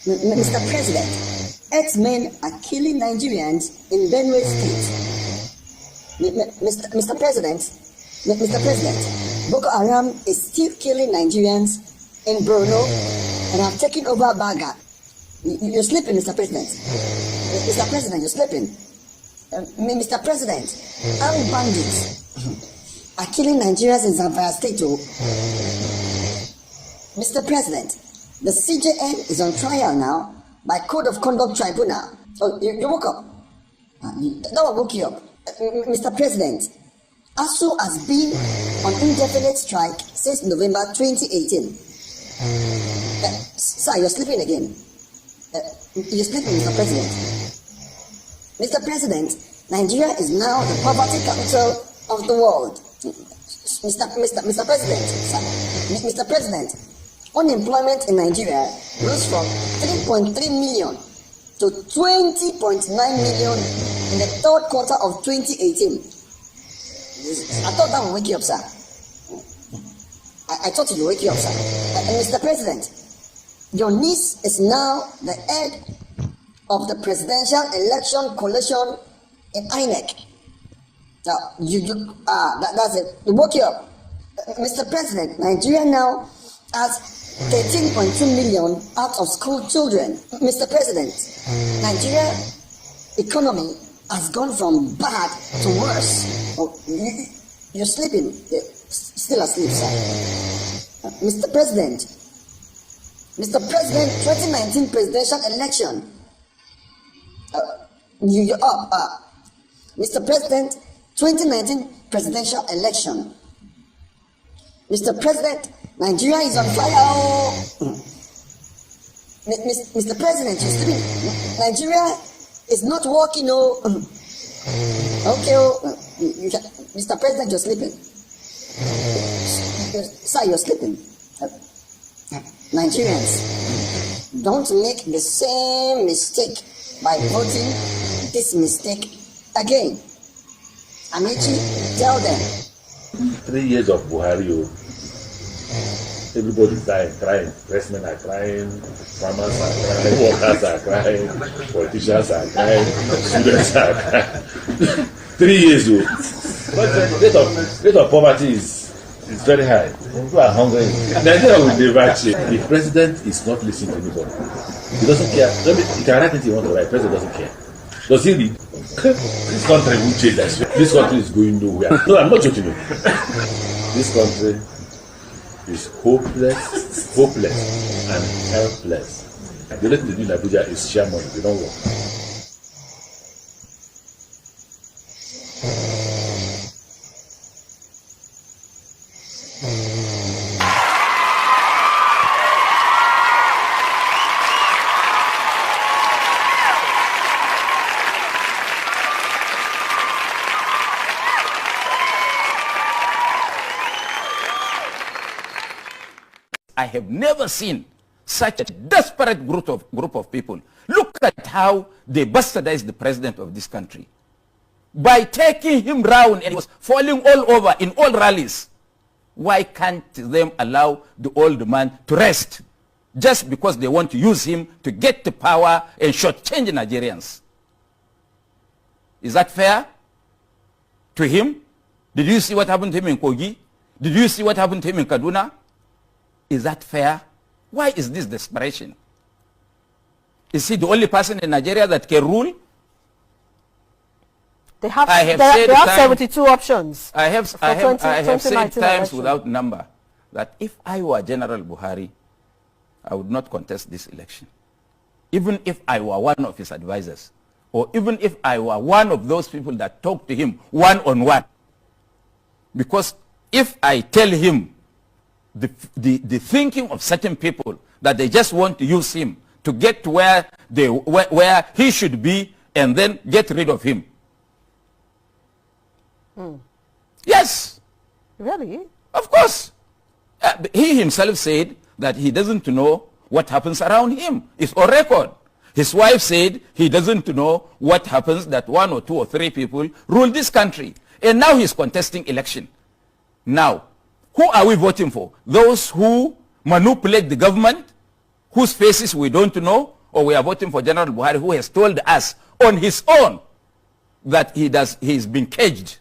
Mr. President, X-men are killing Nigerians in Benue State. Mr. President, Boko Haram is still killing Nigerians in Borno and have taken over Baga. You're sleeping, Mr. President. Mr. President, you're sleeping. Mr. President, armed bandits are killing Nigerians in Zamfara State. Mr. President, the CJN is on trial now by Code of Conduct Tribunal. Oh, you woke up. That one woke you up. Mr. President, ASU has been on indefinite strike since November 2018. Sir, you're sleeping again. You're sleeping, Mr. President. Mr. President, Nigeria is now the poverty capital of the world. Mr. President, sir, Mr. President, unemployment in Nigeria rose from 3.3 million to 20.9 million in the third quarter of 2018. I thought that would wake you up, sir. I thought it would wake you up, sir. Mr. President, your niece is now the head of the Presidential Election Coalition in INEC. Now, that's it. It woke you up. Mr. President, Nigeria now has 13.2 million out of school children. Mr. President, Nigeria economy has gone from bad to worse. Oh, you're sleeping. You're still asleep, sir. Mr. President, 2019 presidential election. You're up. Mr. President, 2019 presidential election. Mr. President, Nigeria is on fire. Mr. President, you're sleeping. Nigeria is not working. Okay. Mr. President, you're sleeping. Sir, you're sleeping. Nigerians, don't make the same mistake by voting this mistake again. Amici, tell them. 3 years of Buhari. Everybody's dying, crying. Pressmen are crying, farmers are crying, workers are crying, politicians are crying, students are crying. 3 years old. But the rate of poverty is very high. People are hungry. Nigeria will never change. The president is not listening to anybody. He doesn't care. He can write anything he wants to write. The president doesn't care. Does he read? This country will change. This country is going nowhere. No, I'm not joking you. This country is hopeless and helpless. The only thing they do in Abuja is share money. They don't work. I have never seen such a desperate group of people. Look at how they bastardized the president of this country by taking him round, and he was falling all over in all rallies. Why can't they allow the old man to rest just because they want to use him to get to power and shortchange Nigerians? Is that fair to him? Did you see what happened to him in Kogi? Did you see what happened to him in Kaduna? Is that fair? Why is this desperation? Is he the only person in Nigeria that can rule? They have 72 options. I have said times election without number that if I were General Buhari, I would not contest this election. Even if I were one of his advisors, or even if I were one of those people that talk to him one-on-one. Because if I tell him the thinking of certain people that they just want to use him to get to where he should be and then get rid of him. Yes. Really? Of course. He himself said that he doesn't know what happens around him. It's on record. His wife said he doesn't know what happens, that 1 or 2 or 3 people rule this country. And now he's contesting election. Now, who are we voting for? Those who manipulate the government, whose faces we don't know, or we are voting for General Buhari, who has told us on his own that he's been caged.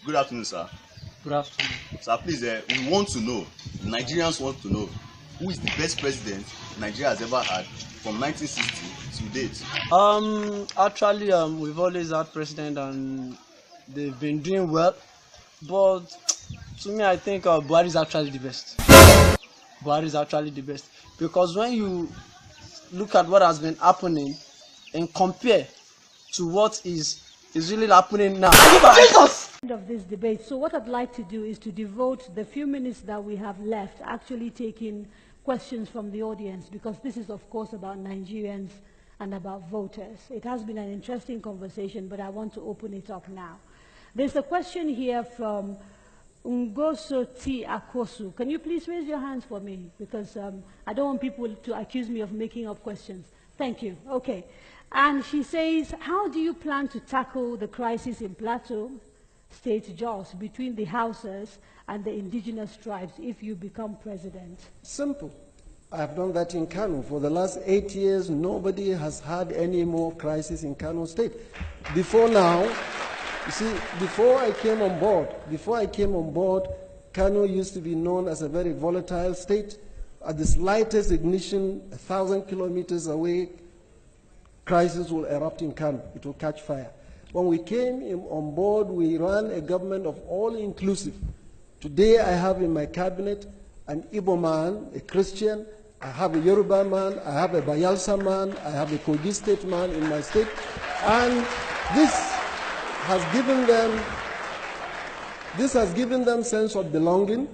Good afternoon, sir. Good afternoon. Sir, please, we want to know, Nigerians want to know, who is the best president Nigeria has ever had from 1960 to date? Actually, we've always had president and they've been doing well, but to me, I think Buhari is actually the best. Buhari is actually the best because when you look at what has been happening and compare to what is really happening now. Jesus! Of this debate. So what I'd like to do is to devote the few minutes that we have left actually taking questions from the audience, because this is of course about Nigerians and about voters. It has been an interesting conversation, but I want to open it up now. There's a question here from Ngoso T. Akosu. Can you please raise your hands for me? Because I don't want people to accuse me of making up questions. Thank you. Okay. And she says, how do you plan to tackle the crisis in Plateau State, Jos, between the Hausas and the indigenous tribes if you become president? Simple. I have done that in Kano. For the last 8 years, nobody has had any more crisis in Kano State. Before now, you see, before I came on board, Kano used to be known as a very volatile state. At the slightest ignition, 1,000 kilometers away, crisis will erupt in Kano. It will catch fire. When we came on board, we ran a government of all-inclusive. Today, I have in my cabinet an Igbo man, a Christian, I have a Yoruba man, I have a Bayelsa man, I have a Kogi State man in my state, and this has given them sense of belonging,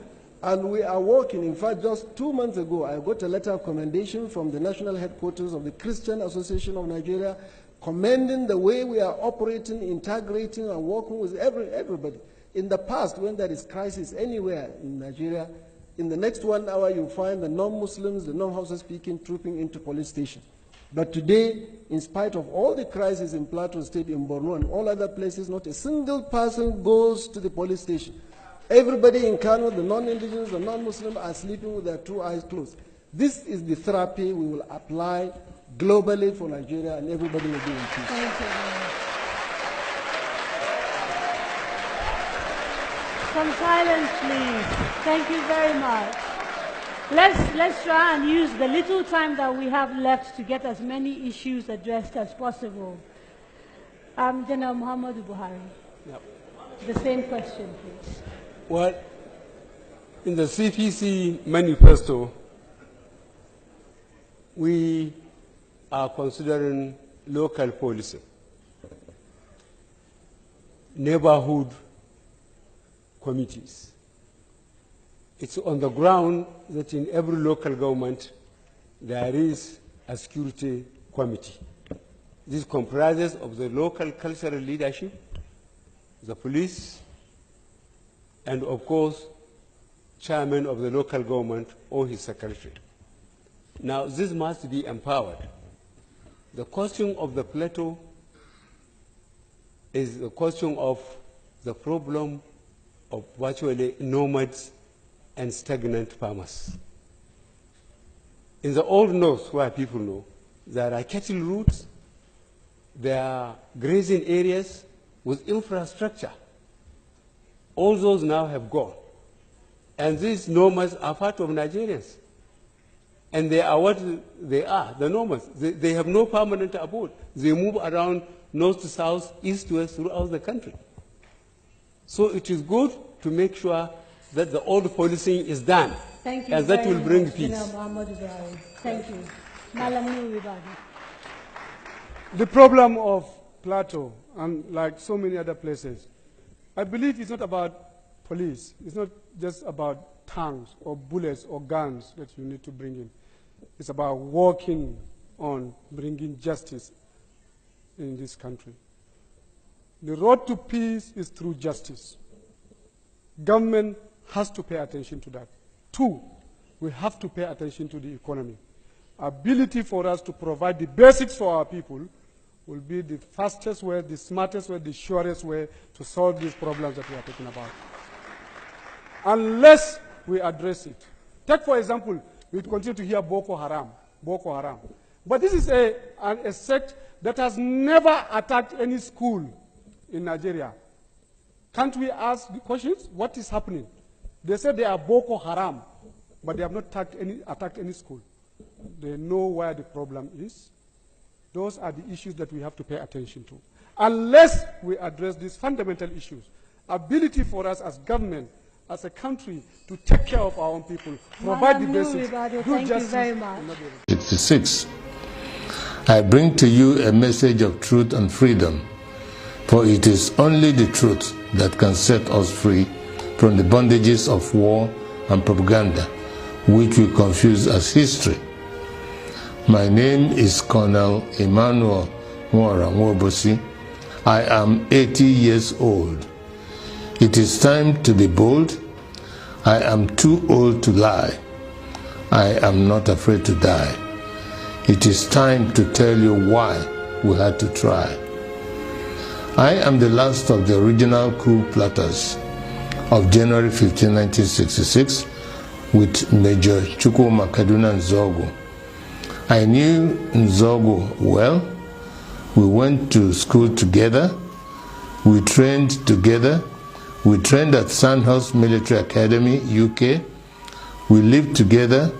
and we are working. In fact, just 2 months ago, I got a letter of commendation from the national headquarters of the Christian Association of Nigeria, commending the way we are operating, integrating, and working with everybody. In the past, when there is crisis anywhere in Nigeria, in the next 1 hour, you'll find the non-Muslims, the non-Hausa speaking, trooping into police stations. But today, in spite of all the crises in Plateau State, in Borno, and all other places, not a single person goes to the police station. Everybody in Kano, the non-indigenous, the non-Muslim, are sleeping with their 2 eyes closed. This is the therapy we will apply globally for Nigeria, and everybody will be in peace. Thank you. Some silence, please. Thank you very much. Let's try and use the little time that we have left to get as many issues addressed as possible. General Muhammadu Buhari. Yep. The same question, please. Well, in the CPC manifesto, we are considering local policy, neighborhood committees. It's on the ground that in every local government there is a security committee. This comprises of the local cultural leadership, the police, and of course, chairman of the local government or his secretary. Now, this must be empowered. The question of the plateau is the question of the problem of virtually nomads and stagnant farmers. In the old north, where people know, there are cattle routes, there are grazing areas with infrastructure. All those now have gone. And these nomads are part of Nigerians. And they are what they are, the nomads. They have no permanent abode. They move around north to south, east to west throughout the country. So it is good to make sure that the old policing is done. Thank you. And that will bring much, peace. Thank you. Malam Nuribadi. The problem of Plateau, and like so many other places, I believe it's not about police. It's not just about tanks or bullets or guns that you need to bring in. It's about working on bringing justice in this country. The road to peace is through justice. Government has to pay attention to that. 2, we have to pay attention to the economy. Ability for us to provide the basics for our people will be the fastest way, the smartest way, the surest way to solve these problems that we are talking about. Unless we address it. Take, for example, we continue to hear Boko Haram. Boko Haram. But this is a sect that has never attacked any school in Nigeria. Can't we ask the questions? What is happening? They say they are Boko Haram, but they have not attacked any school. They know where the problem is. Those are the issues that we have to pay attention to. Unless we address these fundamental issues, ability for us as government, as a country, to take care of our own people, provide the basics, do justice. Thank you very much. 66. I bring to you a message of truth and freedom, for it is only the truth that can set us free from the bondages of war and propaganda, which we confuse as history. My name is Colonel Emmanuel Nwora Nwobosi. I am 80 years old. It is time to be bold. I am too old to lie. I am not afraid to die. It is time to tell you why we had to try. I am the last of the original coup plotters of January 15, 1966, with Major Chukwuma Kaduna Nzogu. I knew Nzogu well. We went to school together. We trained together. We trained at Sandhurst Military Academy, UK. We lived together.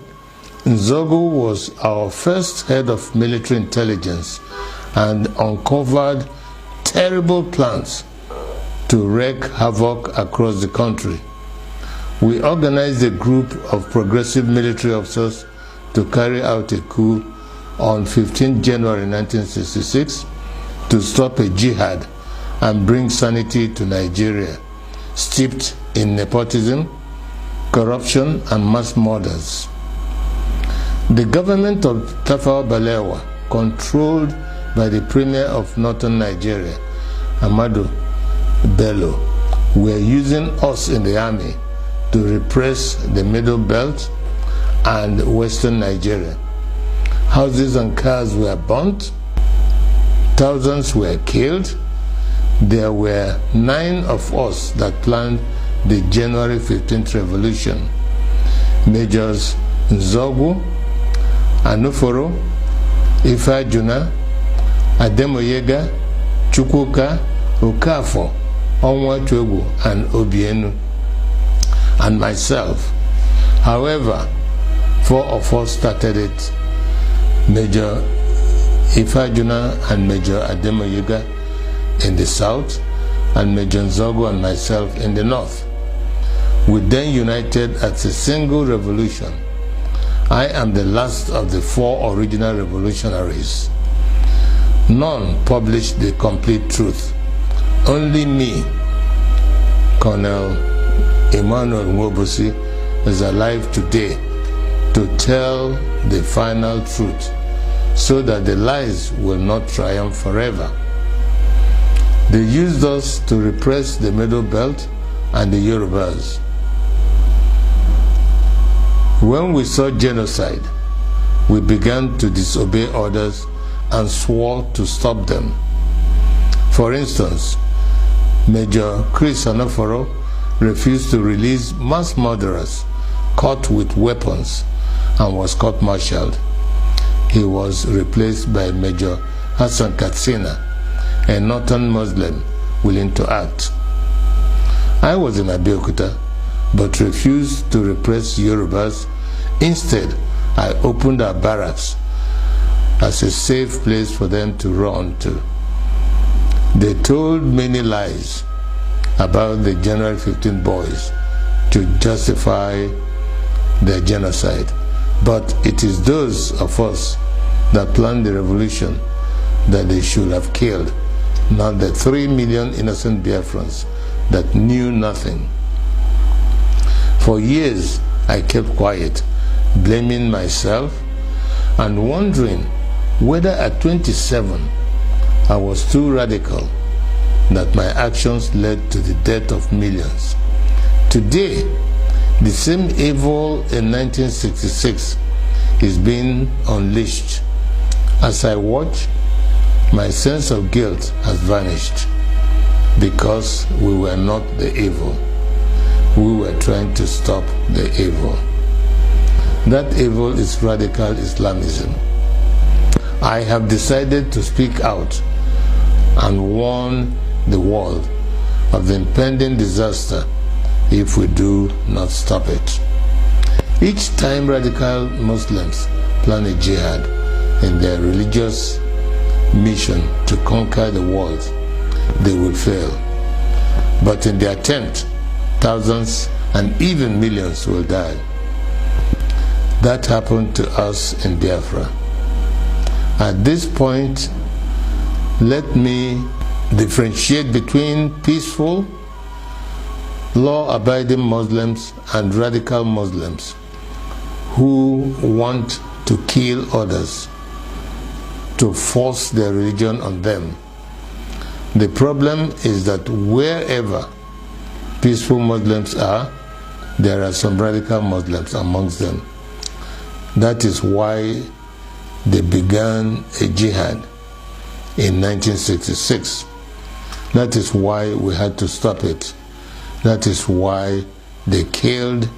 Nzogu was our first head of military intelligence and uncovered terrible plans to wreak havoc across the country. We organized a group of progressive military officers to carry out a coup on 15 January 1966 to stop a jihad and bring sanity to Nigeria, steeped in nepotism, corruption, and mass murders. The government of Tafawa Balewa, controlled by the Premier of Northern Nigeria, Ahmadu Bello, were using us in the army to repress the Middle Belt and Western Nigeria. Houses and cars were burnt. Thousands were killed. There were 9 of us that planned the January 15th revolution. Majors Nzogu, Anuforo, Ifeajuna, Ademoyega, Chukwuka, Okafor, Onwachukwu, and Obienu, and myself. However, 4 of us started it: Major Ifeajuna and Major Ademoyega in the south, and Major Nzogu and myself in the north. We then united as a single revolution. I am the last of the 4 original revolutionaries. None published the complete truth. Only me, Colonel Emmanuel Nwobosi, is alive today to tell the final truth so that the lies will not triumph forever. They used us to repress the Middle Belt and the Yorubas. When we saw genocide, we began to disobey orders and swore to stop them. For instance, Major Chris Anoforo refused to release mass murderers caught with weapons and was court-martialed. He was replaced by Major Hassan Katsina, a northern Muslim willing to act. I was in Abeokuta, but refused to repress Yorubas. Instead, I opened our barracks as a safe place for them to run to. They told many lies about the January 15 boys to justify their genocide. But it is those of us that planned the revolution that they should have killed, not the 3 million innocent Biafrans that knew nothing. For years, I kept quiet, blaming myself and wondering whether at 27 I was too radical, that my actions led to the death of millions. Today, The same evil in 1966 is being unleashed. As I watch, my sense of guilt has vanished because we were not the evil. We were trying to stop the evil. That evil is radical Islamism. I have decided to speak out and warn the world of the impending disaster if we do not stop it. Each time radical Muslims plan a jihad in their religious mission to conquer the world, they will fail. But in the attempt, thousands and even millions will die. That happened to us in Biafra. At this point, let me differentiate between peaceful, law-abiding Muslims and radical Muslims who want to kill others, to force their religion on them. The problem is that wherever peaceful Muslims are, there are some radical Muslims amongst them. That is why they began a jihad in 1966. That is why we had to stop it. That is why they killed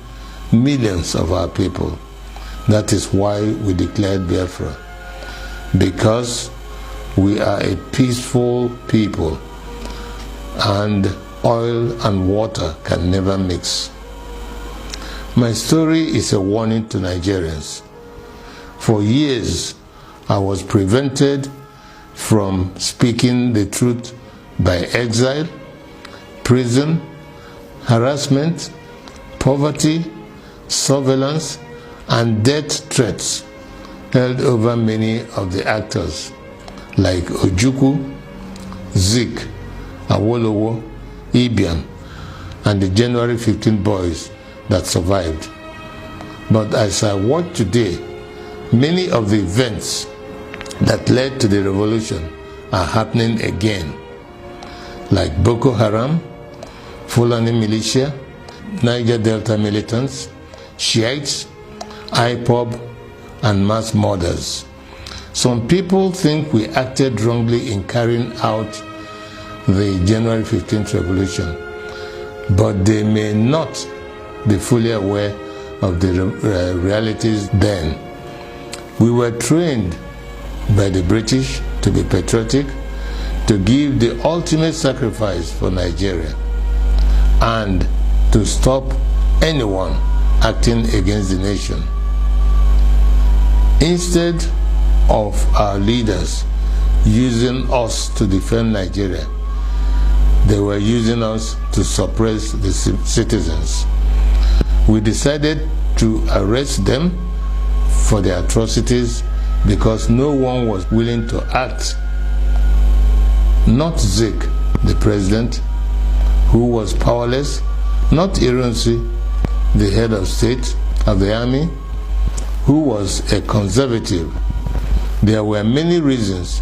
millions of our people. That is why we declared Biafra. Because we are a peaceful people and oil and water can never mix. My story is a warning to Nigerians. For years, I was prevented from speaking the truth by exile, prison, harassment, poverty, surveillance, and death threats held over many of the actors like Ojukwu, Zik, Awolowo, Ibiam, and the January 15 boys that survived. But as I watch today, many of the events that led to the revolution are happening again, like Boko Haram, Fulani militia, Niger Delta militants, Shiites, IPOB, and mass murders. Some people think we acted wrongly in carrying out the January 15th revolution, but they may not be fully aware of the realities then. We were trained by the British to be patriotic, to give the ultimate sacrifice for Nigeria, and to stop anyone acting against the nation. Instead of our leaders using us to defend Nigeria, they were using us to suppress the citizens. We decided to arrest them for their atrocities because no one was willing to act. Not Zik, the president, who was powerless, not Ironsi, the head of state of the army, who was a conservative. There were many reasons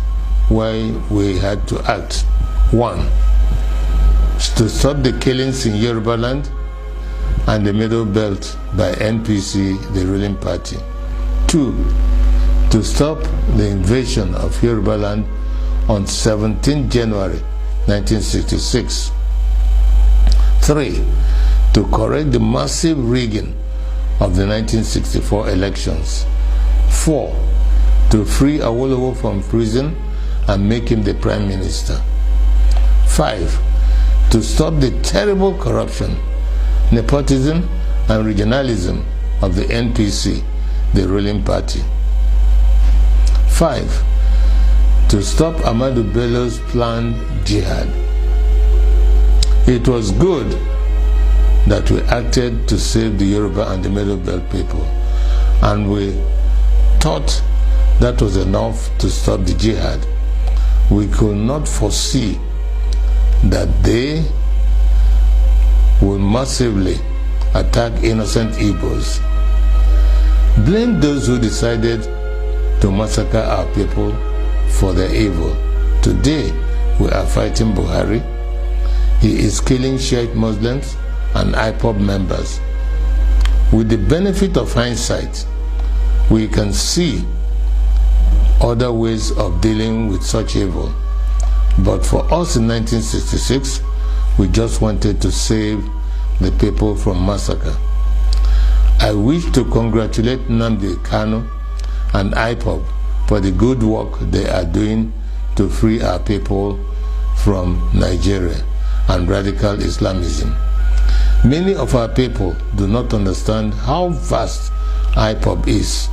why we had to act. One, to stop the killings in Yoruba land and the Middle Belt by NPC, the ruling party. Two, to stop the invasion of Yoruba land on 17 January 1966. Three, to correct the massive rigging of the 1964 elections. Four, to free Awolowo from prison and make him the prime minister. Five, to stop the terrible corruption, nepotism, and regionalism of the NPC, the ruling party. 5, to stop Ahmadu Bello's planned jihad. It was good that we acted to save the Yoruba and the Middle Belt people, and we thought that was enough to stop the jihad. We could not foresee that they will massively attack innocent Igbos. Blame those who decided to massacre our people for their evil. Today, we are fighting Buhari. He is killing Shiite Muslims and IPOB members. With the benefit of hindsight, we can see other ways of dealing with such evil. But for us in 1966, we just wanted to save the people from massacre. I wish to congratulate Nnamdi Kanu and IPOB for the good work they are doing to free our people from Nigeria and radical Islamism. Many of our people do not understand how vast IPOB is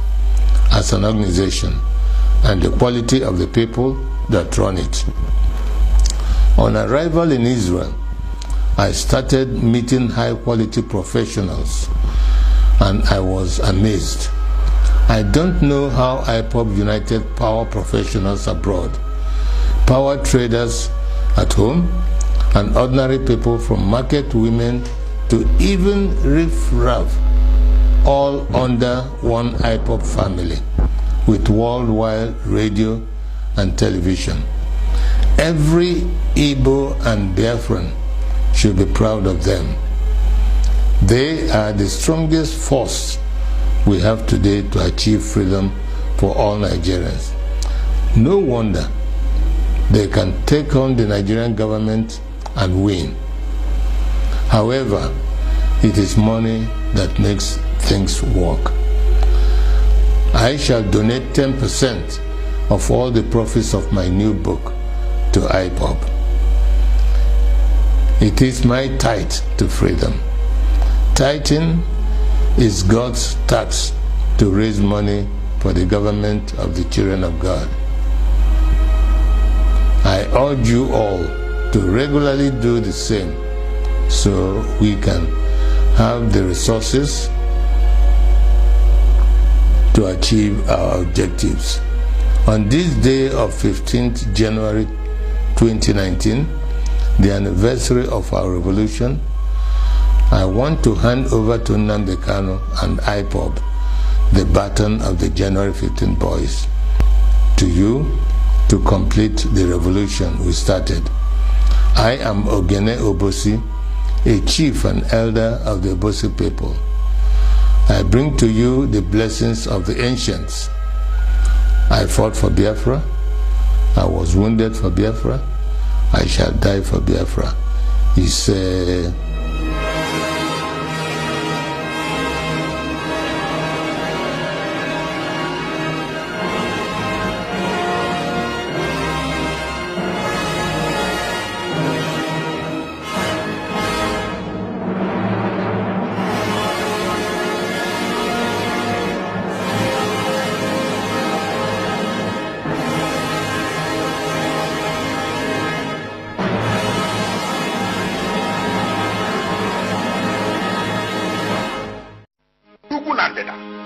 as an organization and the quality of the people that run it. On arrival in Israel, I started meeting high-quality professionals, and I was amazed. I don't know how IPOB united power professionals abroad, power traders at home, and ordinary people from market women to even riff-raff, all under one IPOB family, with worldwide radio and television. Every Igbo and Biafran should be proud of them. They are the strongest force we have today to achieve freedom for all Nigerians. No wonder they can take on the Nigerian government and win. However, it is money that makes things work. I shall donate 10% of all the profits of my new book to IPOB. It is my tithe to freedom. Tithing is God's tax to raise money for the government of the children of God. I urge you all to regularly do the same so we can have the resources to achieve our objectives. On this day of 15th January 2019, the anniversary of our revolution, I want to hand over to Nnamdi Kanu and IPOB the baton of the January 15 boys. To you, to complete the revolution we started. I am Ogene Obosi, a chief and elder of the Obosi people. I bring to you the blessings of the ancients. I fought for Biafra. I was wounded for Biafra. I shall die for Biafra. He said,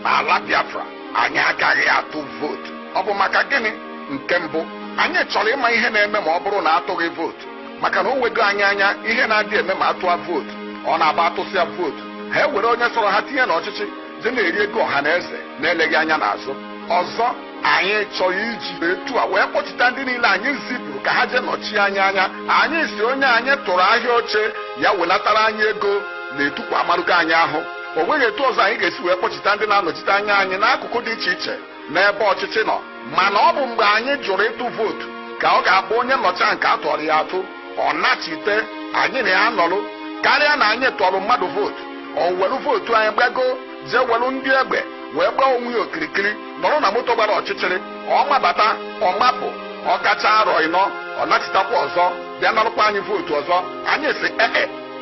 n'ala Biafra anyị agaghị atụ vote. Ọ bụ maka gịnị? Nke mbụ, anyị chọrọ ịma ihe na-eme ma ọ bụrụ na atụghị vote, maka na o wego anyị anya ihe na-adị eme ma atụa vote. Ọ na-aba atụsịa vote, ha ewere onye sọrọ ha tinye n'ọchịchị dị na-eri ego ọha na eze na-eleghị anya n'azụ. Ọzọ, anyị chọrọ iji etu a wee kpọchite ndị niile anyị zipụrụ ka ha jee nọchie anya. Anyị si onye anyị tụrụ ahịa oche ya welatara anyị ego na-etukwa amarugo anyị ahụ. O nweghị etu ọzọ anyị ga-esi wee kpọchite ndị na-anọchite anya anyị n'akụkụ dị iche iche n'ebe ọchịchị nọ. Mana ọ bụ mgbe anyị jụrụ ịtụ vootu ka ọ ga-abụ onye nnọchi nke a tụọrọ ya atụ, ọ nachite anyị na ya nọrụ karịa na anyị tụọrọ mmadụ vootu. O welu vootu anyị gbago jee welu ndị egbe wee gbaa onwe ya okirikiri nọrọ na moto gbara ọchịchịrị. Ọ mabata, ọ mapụ, ọ kacha arọ ịnọ, ọ nachitakwa ọzọ bịa narụkwa anyị vootu ọzọ. Anyị si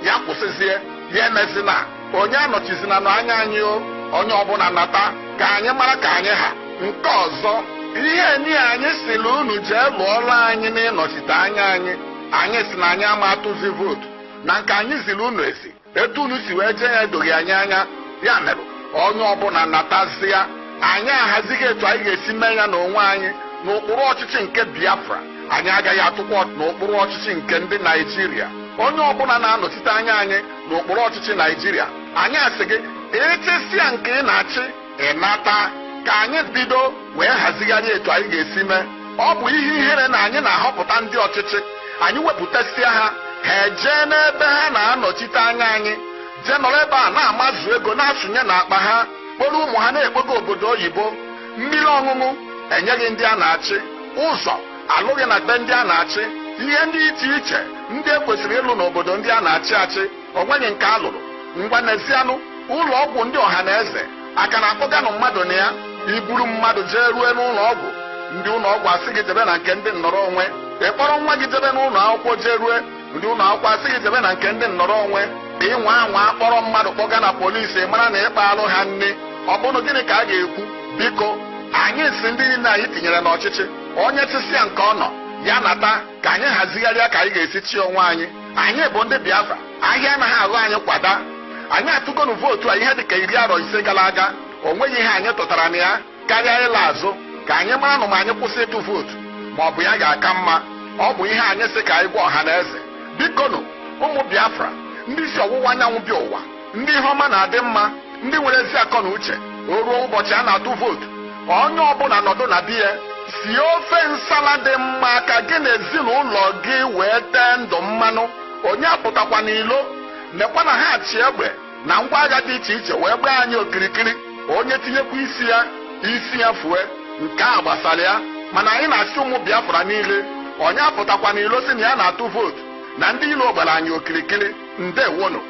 ya kwụsịzie, ya emezina, onye anọchizina n'anya anyị o, onye ọbụla nata ka anyị mara ka anyị ha. Nke ọzọ, ihe ni anyị siri unu jee lụọla anyị n'ịnọchite anya anyị. Anyị si na anyị ama atụzi vootu na nke anyị ziri unu esi etu unu si wee jee ya edoghị anyị anya. Ya mere onye ọbụla natazie, anyị ahazighị etu anyị ga-esi mee ya n'onwe anyị n'ụkpụrụ ọchịchị nke Biafra. Anyị agaghị atụkwa n'ụkpụrụ ọchịchị nke ndị Naijiria. Onye ọbụla na-anọchite anya anyị n'ụkpụrụ ọchịchị Naijiria, anyị asị gị echesịa nke ị na-achị ịnata ka anyị bido wee hazigharị etu anyị ga-esi mee. Ọ bụ ihe ihere na anyị na-ahọpụta ndị ọchịchị, anyị wepụtasịa ha, ha ejee n'ebe ha na-anọchite anya anyị jee nọrọ ebe a na-amazu ego na-asụnye n'akpa ha kpọrọ ụmụ ha na-ekpoga obodo oyibo. Mmiri ọṅụṅụ enyeghị ndị a na-achị, ụzọ alụghị na be ndị a na-achị, ihe ndị iche iche ndị ekwesịrị ịlụ n'obodo ndị a na-achị achị onweghị nke a lụrụ. Ngwa n'ezianụ ụlọ ọgwụ ndị ọha na eze aka na-akpọganụ mmadụ na ya. Iburu mmadụ jee rue n'ụlọ ọgwụ, ndị ụlọ ọgwụ asị gị jebe na nke ndị nnọrọ onwe. Ịkpọrọ nwa gị jebe n'ụlọ akwụkwọ jee rue, ndị ụlọ akwụkwọ asị gị jebe na nke ndị nnọrọ onwe. Ịnwa anwa kpọrọ mmadụ kpọga na polisi mara na ịkpa alụ ha nne. Ọ bụrụ gịnị ka a ga-ekwu? Biko anyị si ndị niile anyị tinyere n'ọchịchị onye chịsịa nke ọ nọ ya nata ka anyị hazigharịa ka anyị ga-esi chi onwe anyị. Anyị bụ ndị Biafra, ahịa anaghị aghọ anyị kwada. Anyị atụgonu vootu a ihe dịka 15 gara aga. O nweghị ihe anyị tụtara na ya karịa ịla azụ. Ka anyị mara na ma anyị kwụsị ịtụ vootu ma ọ bụ ya ga-aka mma. Ọ bụ ihe anyị sị ka anyị gwa ọha na eze. Bikonu ụmụ Biafra, ndị isi ọwụwa anyanwụ bịa ụwa, ndị ihe ọma na-adị mma, ndị nwere ezi akọ na uche. O ruo ụbọchị a na-atụ vootu, onye ọbụla nọdụ na di ya sie ofe nsala dị mma ka gị na ezinụlọ gị wee tee ndụ mmanụ. Onye apụtakwa n'ilo nekwa na ha achị egbe na ngwa agha dị iche iche wee gbaa anyị okirikiri. Onye tinyekwa isi ya fue. Nke a gbasara ya, mana anyị na-asị ụmụ Biafra niile onye apụtakwa n'ilo si na ya na-atụ vootu na ndị ilo gbara anyị okirikiri. Ndewonu.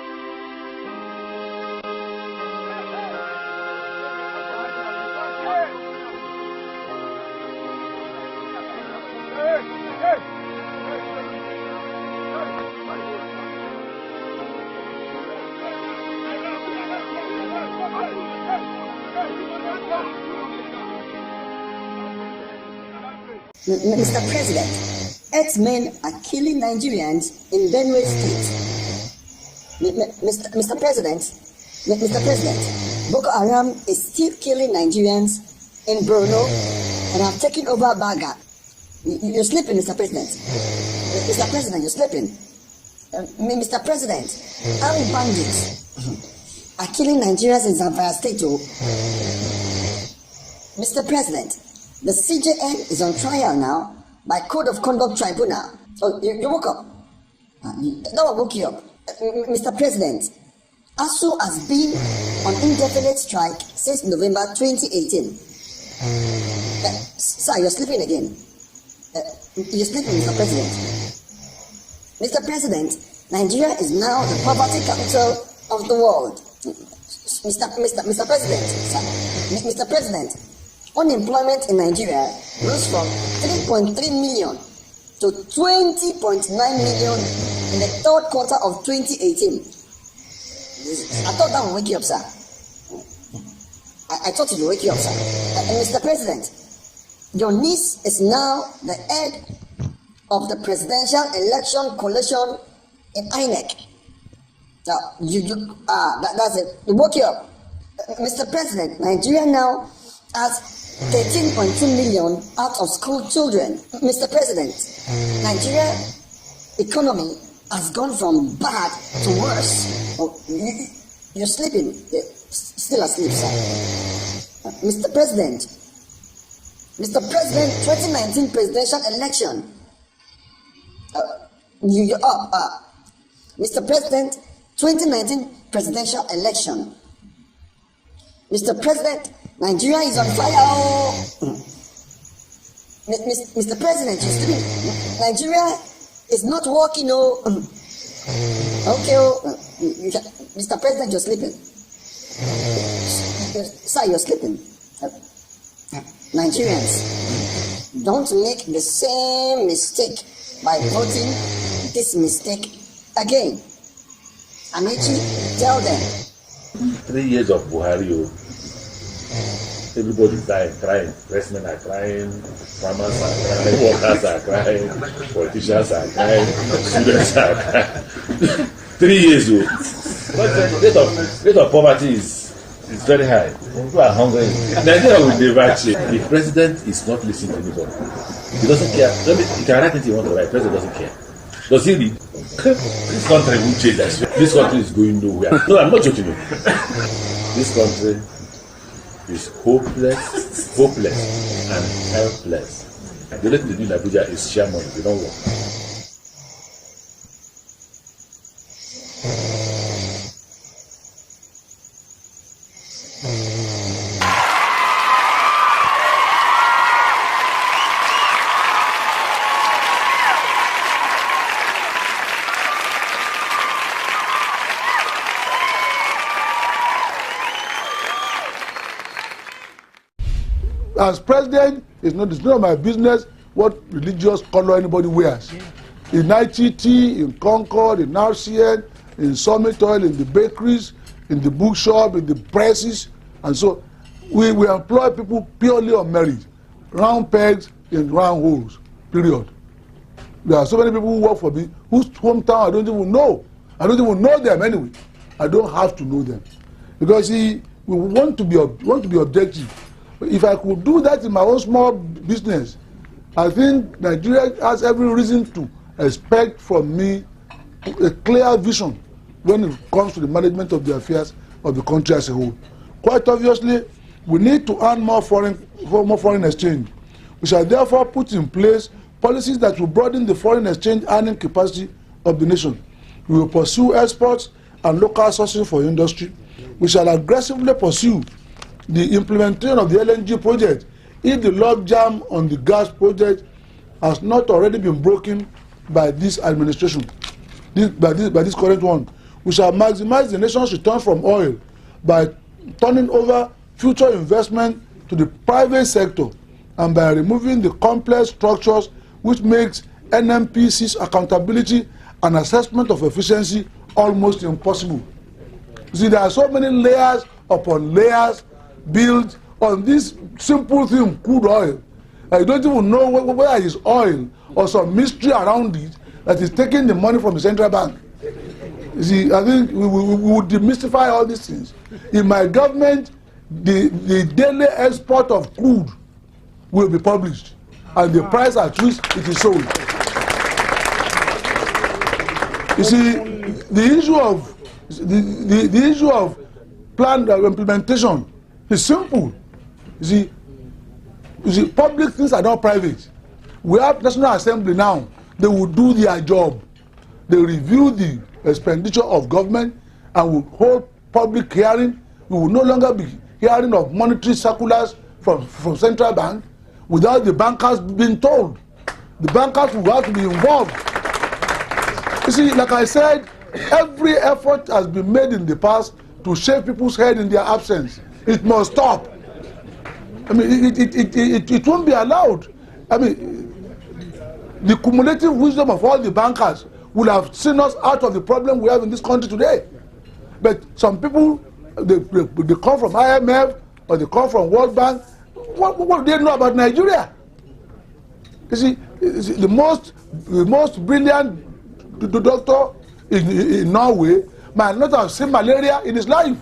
Mr. President, 8 men are killing Nigerians in Benue State. Mr. President, Boko Haram is still killing Nigerians in Borno and have taken over Baga. You're sleeping, Mr. President. Mr. President, you're sleeping. Mr. President, armed bandits are killing Nigerians in Zamfara State. Mr. President, the CJN is on trial now by Code of Conduct Tribunal. Oh, you woke up? That one woke you up. Mr. President, ASU has been on indefinite strike since November 2018. Sir, you're sleeping again. You're sleeping, Mr. President. Mr. President, Nigeria is now the poverty capital of the world. Mr. President, sir, Mr. President, unemployment in Nigeria rose from 3.3 million to 20.9 million in the third quarter of 2018. I thought that would wake you up, sir. I thought it would wake you up, sir. Mr. President, your niece is now the head of the Presidential Election Coalition in INEC. Now, that's it. It woke you up. Mr. President, Nigeria now has 13.2 million out of school children. Mr. President, Nigeria economy has gone from bad to worse. Oh, you're sleeping. You're still asleep, sir. Mr. President, 2019 presidential election. You're up. Mr. President, 2019 presidential election. Mr. President, Nigeria is on fire. Mr. President, you're sleeping. Nigeria is not working. Okay. Mr. President, you're sleeping. Sir, you're sleeping. Nigerians, don't make the same mistake by voting this mistake again. Amici, tell them. 3 years of Buhari. Everybody's dying, crying. Pressmen are crying, farmers are crying, workers are crying, politicians are crying, students are crying. 3 years old. But the rate of poverty is very high. People are hungry. Nigeria will never change. The president is not listening to anybody. He doesn't care. He can write anything he wants to write. The president doesn't care. Does he read? This country will change. This country is going nowhere. No, I'm not joking you. This country is hopeless and helpless. The only thing they do in Abuja is share money. They don't work. as president, it's none of my business what religious color anybody wears. In ITT, in Concord, in RCN, in Summit Oil, in the bakeries, in the bookshop, in the presses, and so we employ people purely on merit. Round pegs in round holes, period. There are so many people who work for me whose hometown I don't even know. I don't even know them anyway. I don't have to know them. Because we want to be objective. If I could do that in my own small business, I think Nigeria has every reason to expect from me a clear vision when it comes to the management of the affairs of the country as a whole. Quite obviously, we need to earn more foreign exchange. We shall therefore put in place policies that will broaden the foreign exchange earning capacity of the nation. We will pursue exports and local sourcing for industry. We shall aggressively pursue the implementation of the LNG project if the logjam on the gas project has not already been broken by this administration, by this current one. We shall maximize the nation's return from oil by turning over future investment to the private sector and by removing the complex structures which makes NMPC's accountability and assessment of efficiency almost impossible. You see, there are so many layers upon layers built on this simple thing, crude oil. I don't even know whether it's oil or some mystery around it that is taking the money from the central bank. You see, I think we would demystify all these things. In my government, the daily export of crude will be published, and the price at which it is sold. You see, the issue of planned implementation is simple. You see, public things are not private. We have National Assembly now. They will do their job. They review the expenditure of government and will hold public hearing. We will no longer be hearing of monetary circulars from central bank without the bankers being told. The bankers will have to be involved. You see, like I said, every effort has been made in the past to shave people's head in their absence. It must stop. I mean, it won't be allowed. I mean, the cumulative wisdom of all the bankers would have seen us out of the problem we have in this country today. But some people, they come from IMF or they come from World Bank. What do they know about Nigeria? You see, the most brilliant doctor in Norway might not have seen malaria in his life.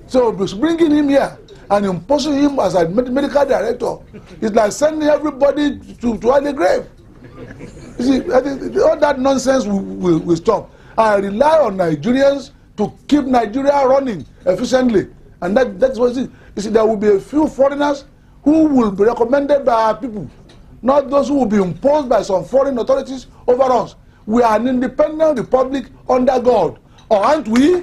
So bringing him here and imposing him as a medical director is like sending everybody to the grave. You see, I think all that nonsense will stop. I rely on Nigerians to keep Nigeria running efficiently, and that's what it is. You see, there will be a few foreigners who will be recommended by our people, not those who will be imposed by some foreign authorities over us. We are an independent republic under God, or aren't we?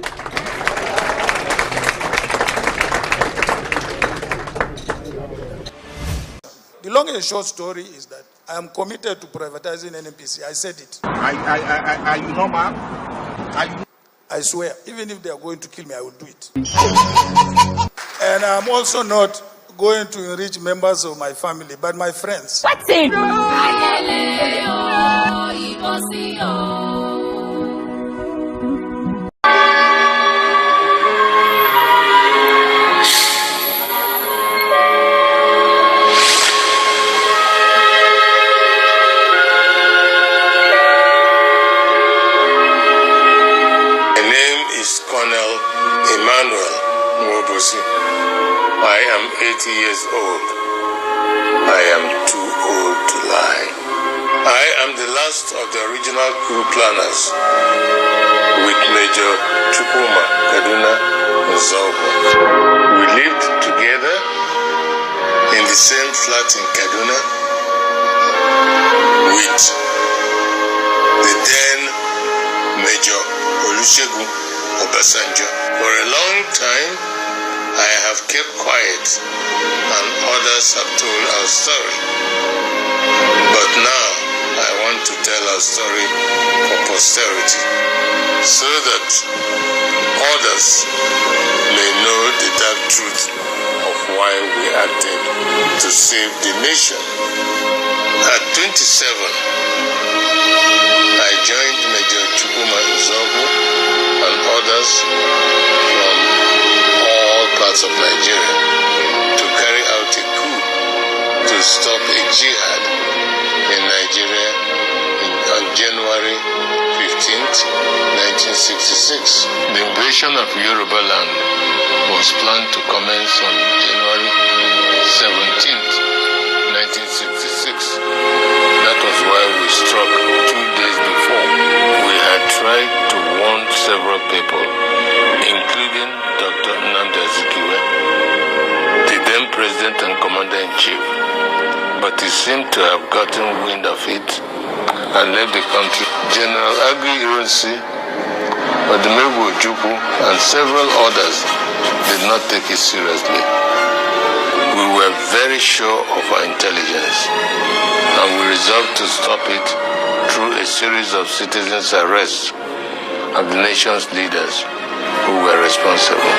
The long and short story is that I am committed to privatizing NNPC. I said it. Are you normal? I swear, even if they are going to kill me, I will do it. And I'm also not going to enrich members of my family, but my friends. What's in? I am 80 years old. I am too old to lie. I am the last of the original coup planners with Major Chukuma Kaduna Nzobo. We lived together in the same flat in Kaduna with the then Major Olusegun Obasanjo. For a long time, I have kept quiet and others have told our story. But now I want to tell our story for posterity so that others may know the dark truth of why we acted to save the nation. At 27, I joined Major Chukuma Nzogu and others from all parts of Nigeria to carry out a coup to stop a jihad in Nigeria on January 15th, 1966. The invasion of Yoruba land was planned to commence on January 17th, 1966. That was why we struck 2 days before. We had tried to warn several people, including Dr. Nnamdi Azikiwe, the then President and Commander-in-Chief, but he seemed to have gotten wind of it and left the country. General Agui Ironsi, Odumegwu Ojukwu, and several others did not take it seriously. We were very sure of our intelligence, and we resolved to stop it through a series of citizens' arrests of the nation's leaders who were responsible.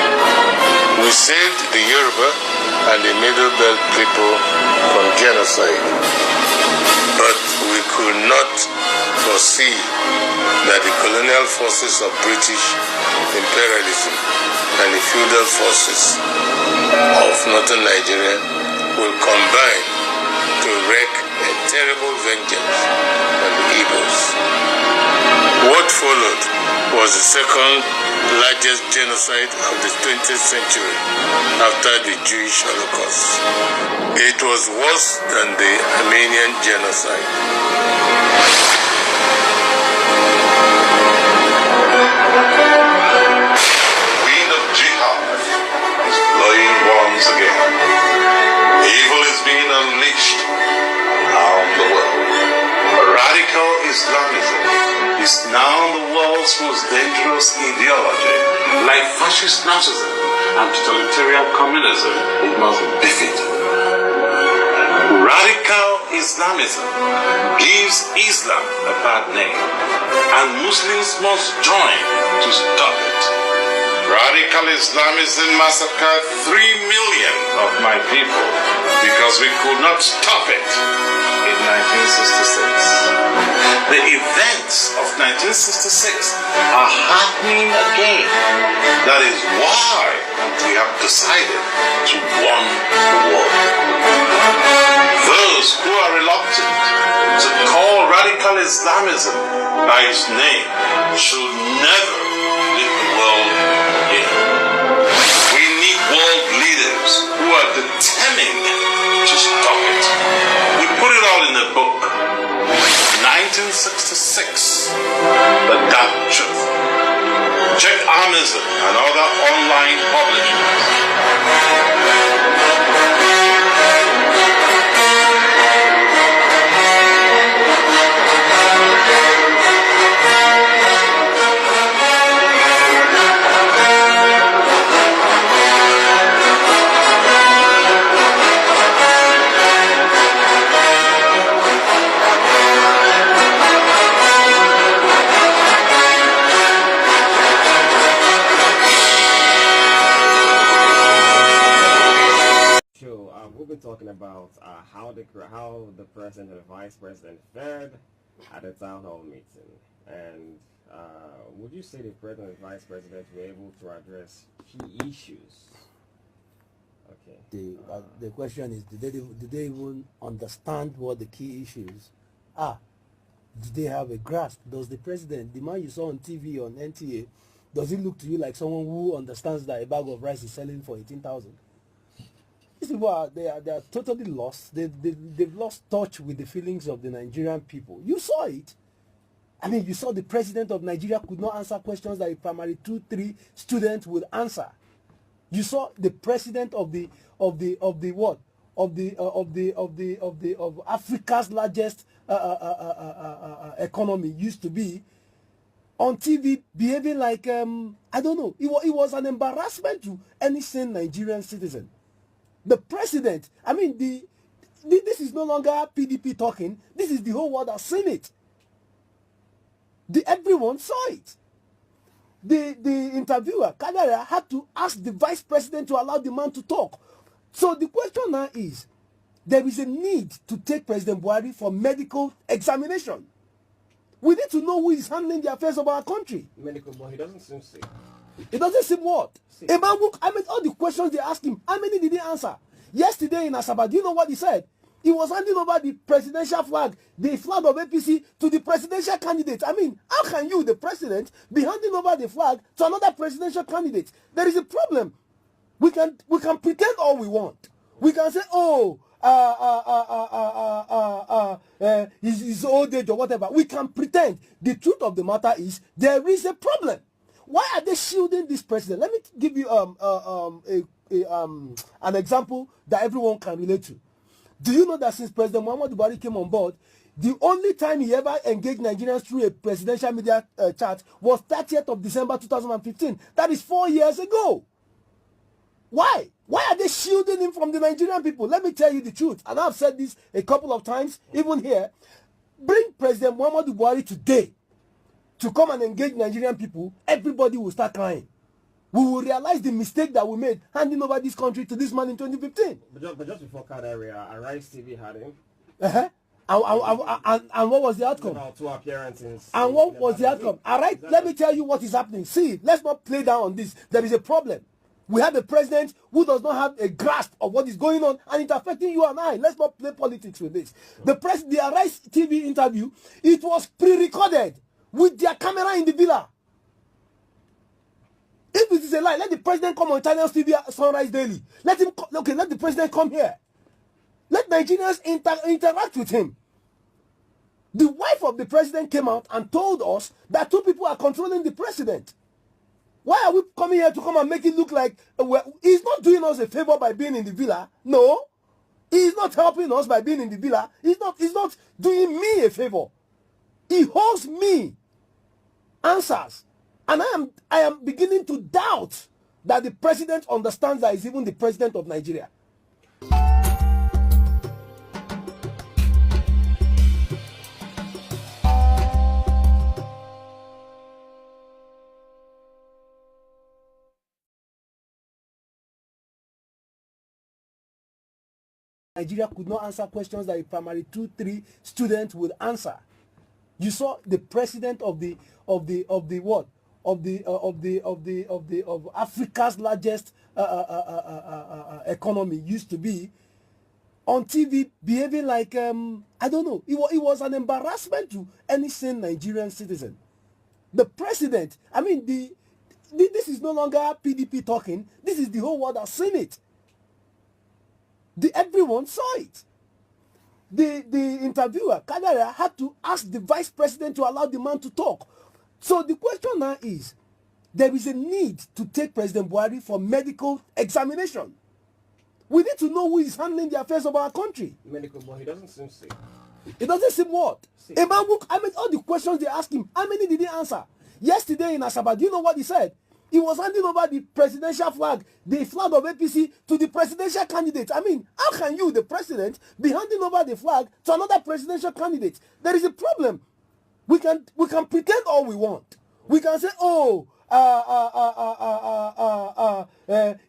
We saved the Yoruba and the Middle Belt people from genocide, but we could not foresee that the colonial forces of British imperialism and the feudal forces of northern Nigeria will combine to wreak a terrible vengeance on the Igbos. What followed was the second largest genocide of the 20th century after the Jewish Holocaust. It was worse than the Armenian genocide. Once again, evil is being unleashed around the world. Radical Islamism is now the world's most dangerous ideology. Like fascist Nazism and totalitarian communism, it must be defeated. Radical Islamism gives Islam a bad name, and Muslims must join to stop it. Radical Islamism massacred 3 million of my people because we could not stop it in 1966. The events of 1966 are happening again. That is why we have decided to warn the world. Those who are reluctant to call radical Islamism by its name should never leave the world again. We need world leaders who are determined to stop it. We put it all in the book. 1966, The Dark Truth. Check Amazon and other online publishers. Talking about how the president and the vice president fared at the town hall meeting, and would you say the president and vice president were able to address key issues? Okay. The question is, did they even understand what the key issues are? Did they have a grasp? Does the president, the man you saw on TV on NTA, does he look to you like someone who understands that a bag of rice is selling for 18,000? These people are totally lost. They've lost touch with the feelings of the Nigerian people. You saw it. I mean, you saw the president of Nigeria could not answer questions that a primary 2-3 student would answer. You saw the president of Africa's largest economy used to be on TV behaving like I don't know. It was an embarrassment to any sane Nigerian citizen. The president, I mean, this is no longer PDP talking. This is the whole world has seen it. Everyone saw it. The interviewer, Kadara, had to ask the vice president to allow the man to talk. So the question now is, there is a need to take President Buhari for medical examination. We need to know who is handling the affairs of our country. Medical, but he doesn't seem sick. It doesn't seem what? A man who, I mean, all the questions they asked him, how many did he answer? Yesterday in Asaba, do you know what he said? He was handing over the presidential flag, the flag of APC, to the presidential candidate. I mean, how can you, the president, be handing over the flag to another presidential candidate? There is a problem. We can pretend all we want. We can say, oh, his old age or whatever. We can pretend. The truth of the matter is there is a problem. Why are they shielding this president? Let me give you an example that everyone can relate to. Do you know that since President Muhammadu Buhari came on board, the only time he ever engaged Nigerians through a presidential media chat was 30th of December 2015. That is 4 years ago. Why? Why are they shielding him from the Nigerian people? Let me tell you the truth. And I've said this a couple of times, even here. Bring President Muhammadu Buhari today to come and engage Nigerian people, everybody will start crying. We will realize the mistake that we made handing over this country to this man in 2015. But just before Kadaria, Arise TV had him. And what was the outcome? About 2 appearances. And what was the outcome? All right, let me tell you what is happening. See, let's not play down on this. There is a problem. We have a president who does not have a grasp of what is going on, and it's affecting you and I. Let's not play politics with this. The Arise TV interview, it was pre-recorded with their camera in the villa. If it is a lie, let the president come on Italian TV Sunrise Daily. Let him, okay, let the president come here. Let Nigerians interact with him. The wife of the president came out and told us that 2 people are controlling the president. Why are we coming here to come and make it look like he's not doing us a favor by being in the villa? No. He's not helping us by being in the villa. He's not doing me a favor. He holds me answers. And I am beginning to doubt that the president understands that he's even the president of Nigeria. Nigeria could not answer questions that a primary 2-3 student would answer. You saw the president of Africa's largest economy used to be on TV behaving like I don't know. It was an embarrassment to any sane Nigerian citizen. The president, I mean, this is no longer PDP talking. This is the whole world has seen it. Everyone saw it. The interviewer, Kadara, had to ask the vice president to allow the man to talk. So the question now is, there is a need to take President Buhari for medical examination. We need to know who is handling the affairs of our country. Medical, but he doesn't seem sick. It doesn't seem what? A man who, I mean, all the questions they asked him, how many did he answer? Yesterday in Asaba, do you know what he said? He was handing over the presidential flag, the flag of APC, to the presidential candidate. I mean, how can you, the president, be handing over the flag to another presidential candidate? There is a problem. We can pretend all we want. We can say, oh,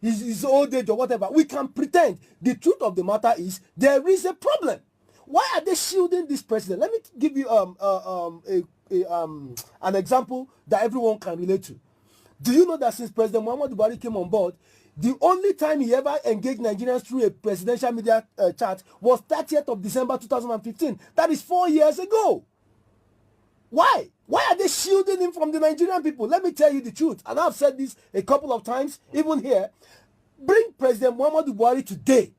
his old age or whatever. We can pretend. The truth of the matter is there is a problem. Why are they shielding this president? Let me give you an example that everyone can relate to. Do you know that since President Muhammadu Buhari came on board, the only time he ever engaged Nigerians through a presidential media chat was 30th of December 2015. That is 4 years ago. Why? Why are they shielding him from the Nigerian people? Let me tell you the truth. And I've said this a couple of times, even here. Bring President Muhammadu Buhari today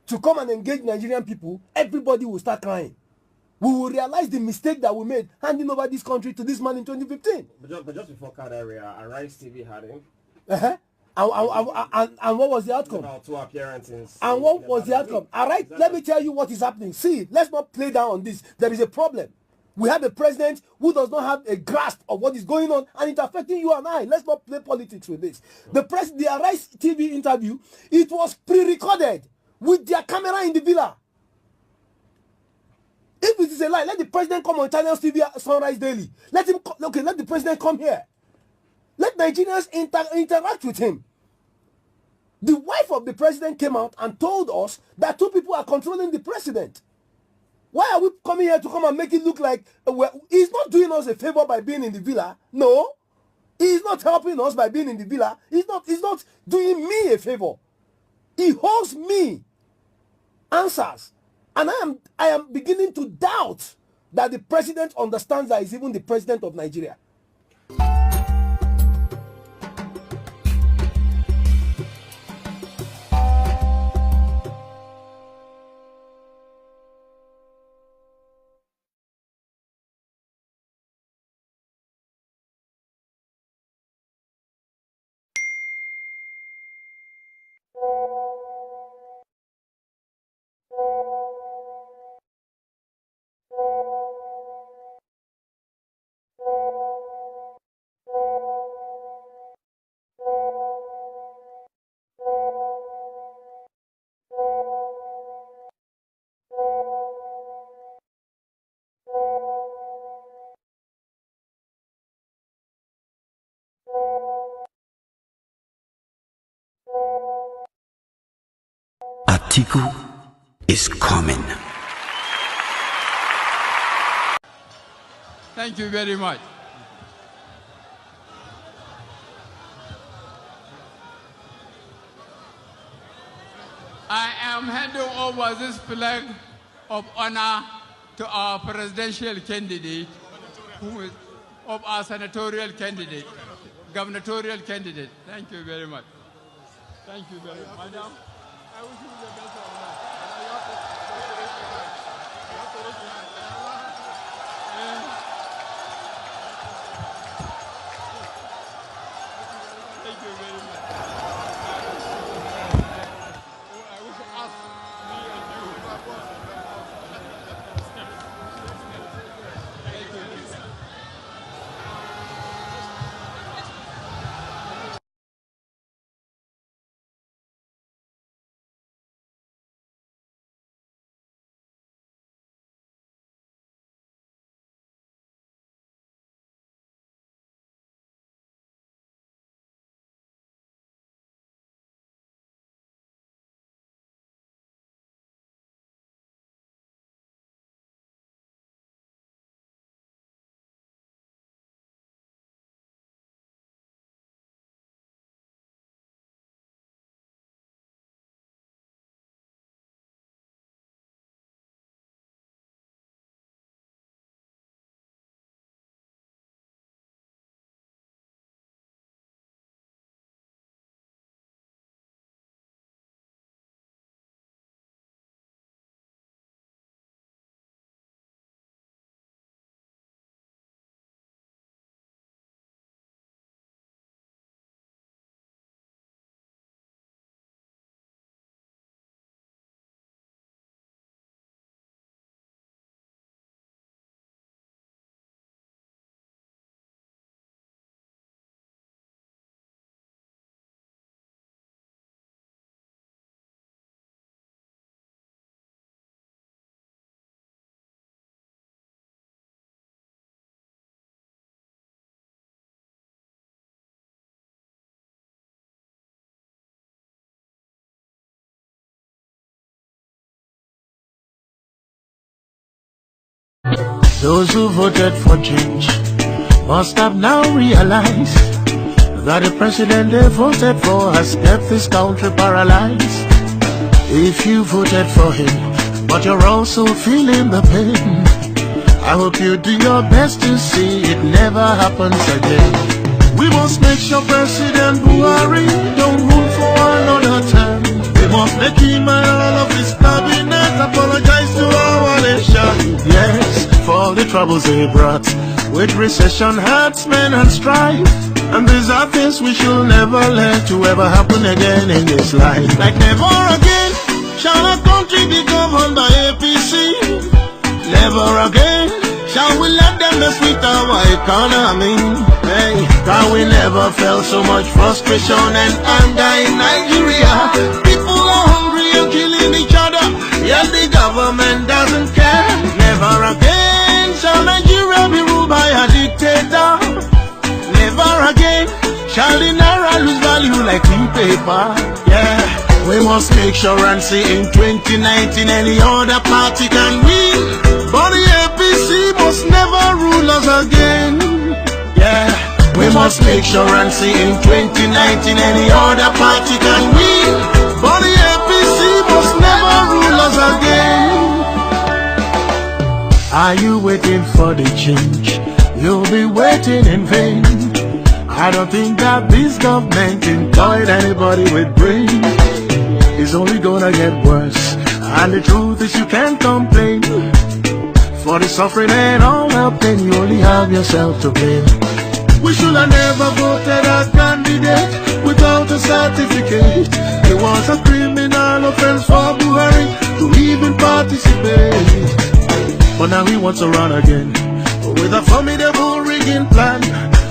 to come and engage Nigerian people, everybody will start crying. We will realize the mistake that we made handing over this country to this man in 2015. But just before Kadaria, Arise TV had him. And what was the outcome? About 2 appearances. And what was the outcome? All right, let me tell you what is happening. See, let's not play down on this. There is a problem. We have a president who does not have a grasp of what is going on, and it's affecting you and I. Let's not play politics with this. The Arise TV interview, it was pre-recorded with their camera in the villa. If it is a lie, let the president come on Italian TV Sunrise Daily. Let the president come here. Let Nigerians interact with him. The wife of the president came out and told us that 2 people are controlling the president. Why are we coming here to come and make it look like he's not doing us a favor by being in the villa? No. He's not helping us by being in the villa. He's not doing me a favor. He owes me answers. And I am beginning to doubt that the president understands that he's even the president of Nigeria. Atiku is coming. Thank you very much. I am handing over this flag of honor to our presidential candidate, who is of our senatorial candidate, gubernatorial candidate. Thank you very much. Thank you very much. Madam, I wish you the best of luck. Thank you very much. I wish us, me and you. Thank you very much. Those who voted for change must have now realized that the president they voted for has kept this country paralyzed. If you voted for him, but you're also feeling the pain, I hope you do your best to see it never happens again. We must make sure President Buhari don't rule for another term. We must make him and all of his cabinet apologize to our nation. Yes, for all the troubles they brought, with recession, herdsmen and strife. And these are things we should never let to ever happen again in this life. Like never again shall a country be governed by APC. Never again shall we let them mess with our economy. Hey, God, we never felt so much frustration and anger in Nigeria. People are hungry and killing each other, yet the government doesn't care. Never again shall Nigeria be ruled by a dictator. Never again shall the naira lose value like new paper. Yeah. We must make sure and see in 2019 any other party can win, but the APC must never rule us again. Yeah, we must make sure and see in 2019 any other party can win, but the APC must never rule us again. Are you waiting for the change? You'll be waiting in vain. I don't think that this government employed anybody with brains. It's only gonna get worse, and the truth is you can't complain. For the suffering and all the pain, you only have yourself to blame. We should have never voted a candidate without a certificate. It was a criminal offense for Buhari to even participate. But now he wants to run again with a formidable rigging plan.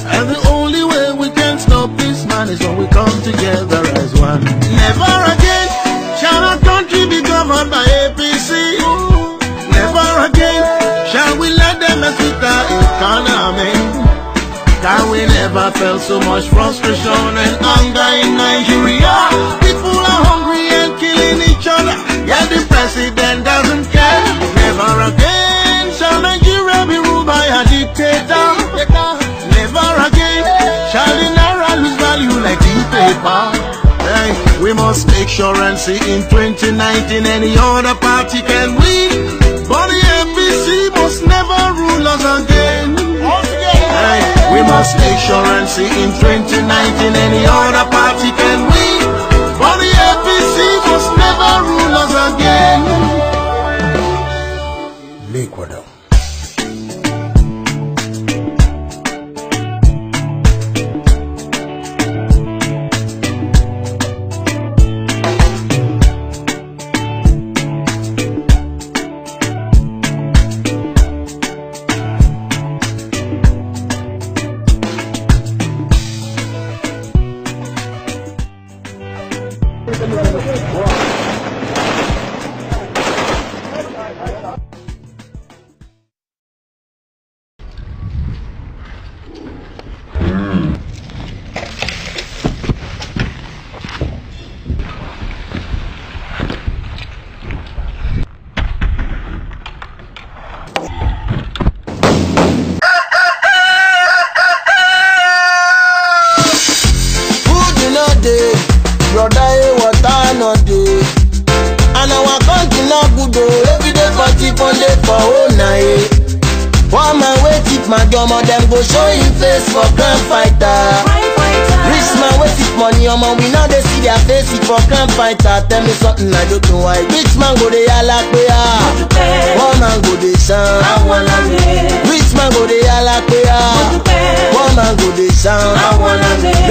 And the only way we can stop this man is when we come together as one. Never again shall our country be governed by APC. Never again shall we let them mess with our economy. Can we never felt so much frustration and anger in Nigeria? People are hungry and killing each other, yet the president doesn't care. Never again shall Nigeria be ruled by a dictator. Never again shall the naira lose value like the paper. Hey, we must make sure and see in 2019 any other party can win, but the APC must never rule us again. Hey, we must make sure and see in 2019 any other party can win, but the APC must never rule us again. L'Equador. Them go show you face for crime fighter. Rich man with it money, we now they see their face it for crime fighter. Tell me something I don't know why. Rich man go they yalla kuya, one man go they sound. Rich man go they yalla kuya, one man go they sound.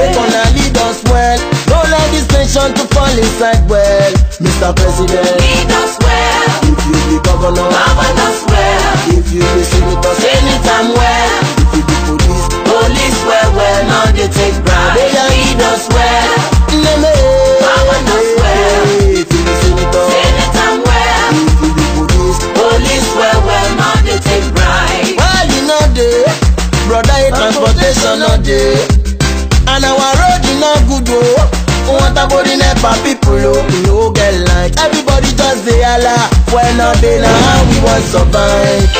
They gonna lead us well. Don't let this nation to fall inside well. Mr. President, lead us well. If you be governor, govern us well. If you be senator, anytime well. If you be police well. Now they take bribe. They lead us well. Govern us well. If you be senator, anytime well. If you be police well. Now they take bribe. Well, you know they, brother, transportation not there, and our road is not good oh. What about the NEPA people no get light? Everybody just say Allah. When not they now how we want survive.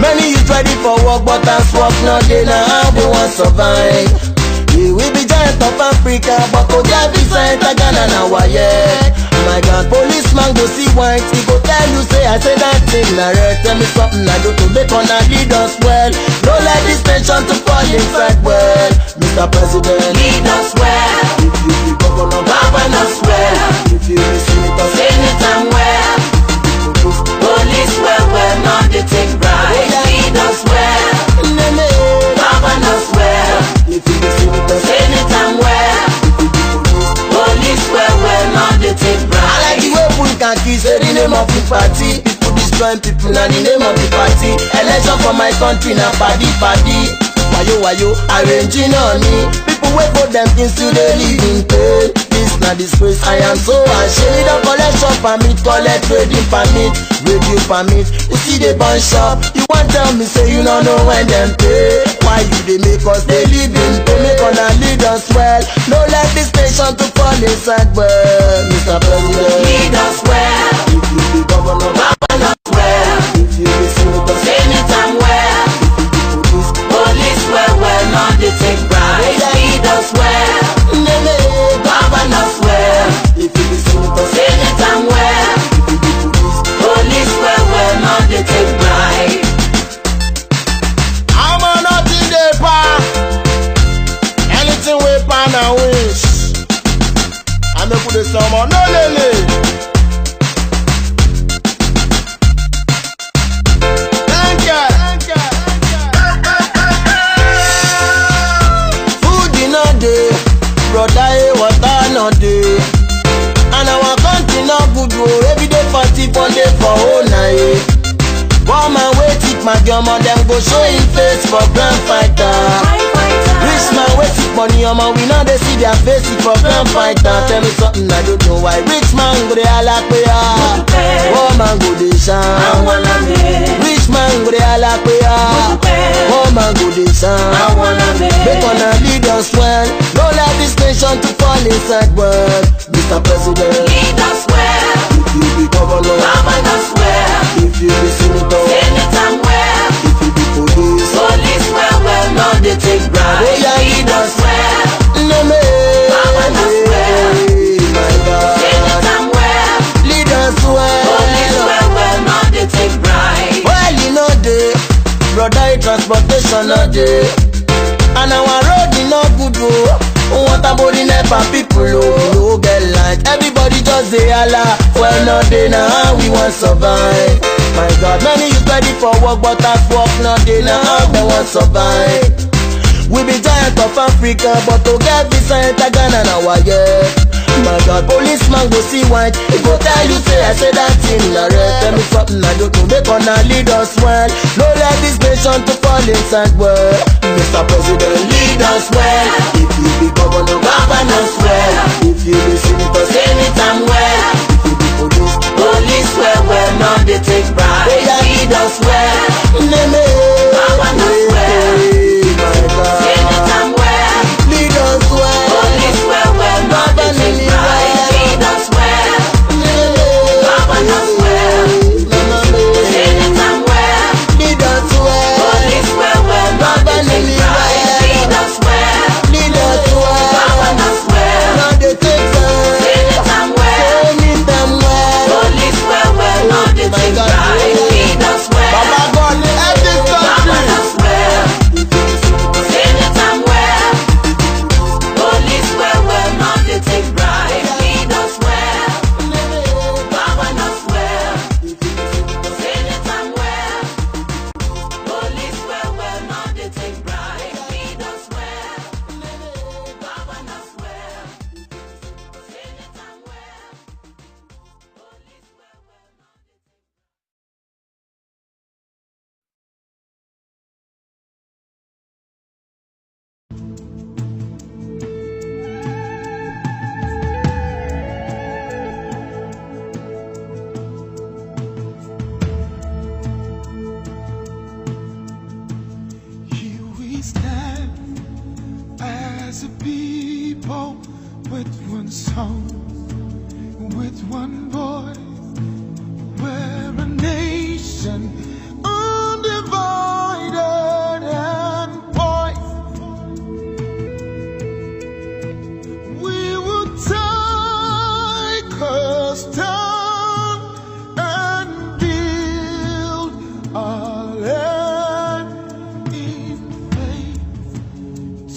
Many youth ready for work but as work not they now how we want survive. We will be giant of Africa but to get visa enter Ghana now yeah. My God, policeman go see white. He go tell you say I say that thing na red. Tell me something I do to make on a lead us well. Don't let this nation to fall inside well. Mr. President, lead us well. If you be governor, govern us well. If you be senator, anytime well. Police well, now they take bribe. Lead us well. Govern us well. If you be senator, anytime well. Police well, now they take bribe. I like the way we can kiss the name of the party. People destroying people now the name of the party. Election for my country now party. Wayo, arranging on me. People wait for them things till they live in pain. This na disgrace. I am so ashamed. Don't collect shop permit, collect trading permit, radio permit. You see the bunch shop, you want tell me say you don't know when them pay. Why you they make us they live in to make on a lead us well? No let this nation to fall inside well, Mr. President. Lead us well. If you be governor, govern us well. If you be senator, anytime well. Police well, not they take bribes. Lead us well. Govern us well. If you be senator, anytime well. Police well, not they take bribes. I'm a nothing dey pa. Anything we pan and wish. I make put the summer no lele. Thank you. Food in a day, brother, water no day. And our country no good, oh. Every day party, one day for all night. One man wait it, my girl, them go show him face for grand fighter. Rich man wait it, money, man, we know they see their face it for grand fighter. Tell me something I don't know why. Rich man go they ala paya, poor man go they shine. Rich man go they ala paya, poor man go they shine. Make on a lead us well, don't let this nation to fall inside world. Mr. President, lead us well. If you be governor, govern us well. If you be senator, anytime well. If you be police, well, not they take bribes. Lead us well. Govern us well. My God, anytime well. Lead us well. Police well, not they take bribes. Well, you know they, brother, transportation no day, and our road is not good, oh. What about the NEPA people, oh? No get light, everybody just say Allah. Well, no day now, we want survive. My God, many you ready for work, but at work, no day now, they want survive. We be giant of Africa, but to get visa enter Ghana now, yeah. My God, policeman go see white. He go tell you say I say that thing na red. Tell me something I don't know. They gonna lead us well. No let this nation to fall inside well. Mr. President, lead us well. If you be governor, govern us well. If you be senator, anytime well. If you be police well, not they take bribes. Lead us well. Govern us well. My God, anytime well. Lead us well. Police well, not they take bribes. Lead us well. Govern us well. Anytime well. Lead us well. Police well, not they take bribes. Lead us well. Lead us well. Govern us well. Not they take bribes. Anytime well. Anytime well. Police well, not they take bribes. Lead us well. Baba God, help this country. Govern us well. Anytime well. Police well, not they take bribes. Lead us well. Govern us well. Anytime well. Police well, not they take bribes. Lead us well. Govern us well. Anytime well. Police Here we stand as a people with one song, with one voice. We're a nation undivided and poised. We will take us down and build our land in faith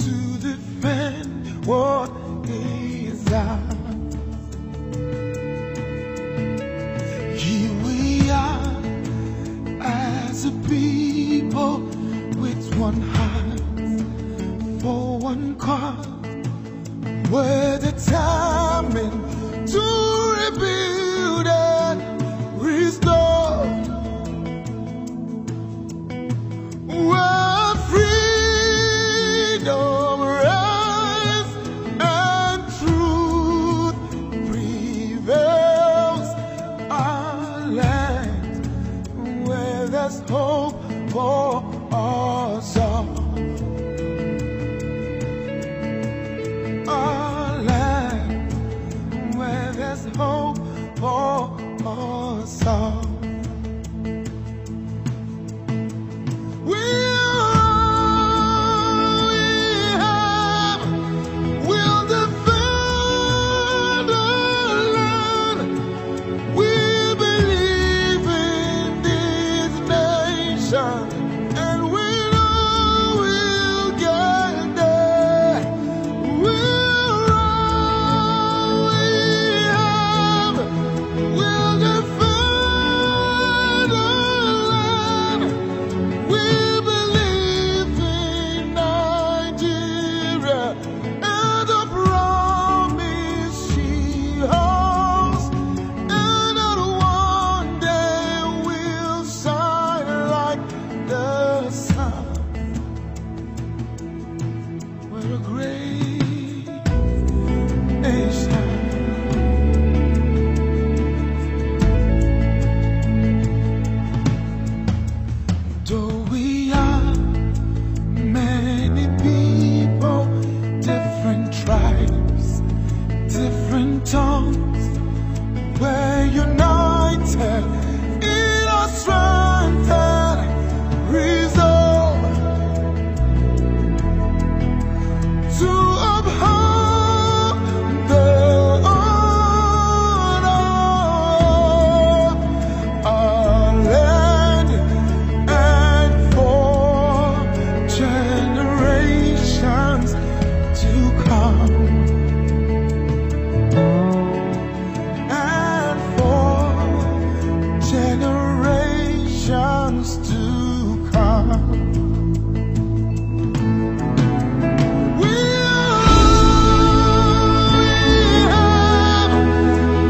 to defend what is ours. Here we are as a people with one heart for one cause. We're determined to rebuild and restore. Where freedom reigns and truth there's hope for us all. Our land, where there's hope for us all. We'll defend our land. We believe in this nation, and we know we'll get there. We'll defend our land. We believe in Nigeria and the promise she holds, and that one day we'll shine like the sun. We're a great nation. Though we are many people, different tribes, different tongues, we're united in our strength and resolve to uphold the honor of our land and for generations to come. And for generations to come.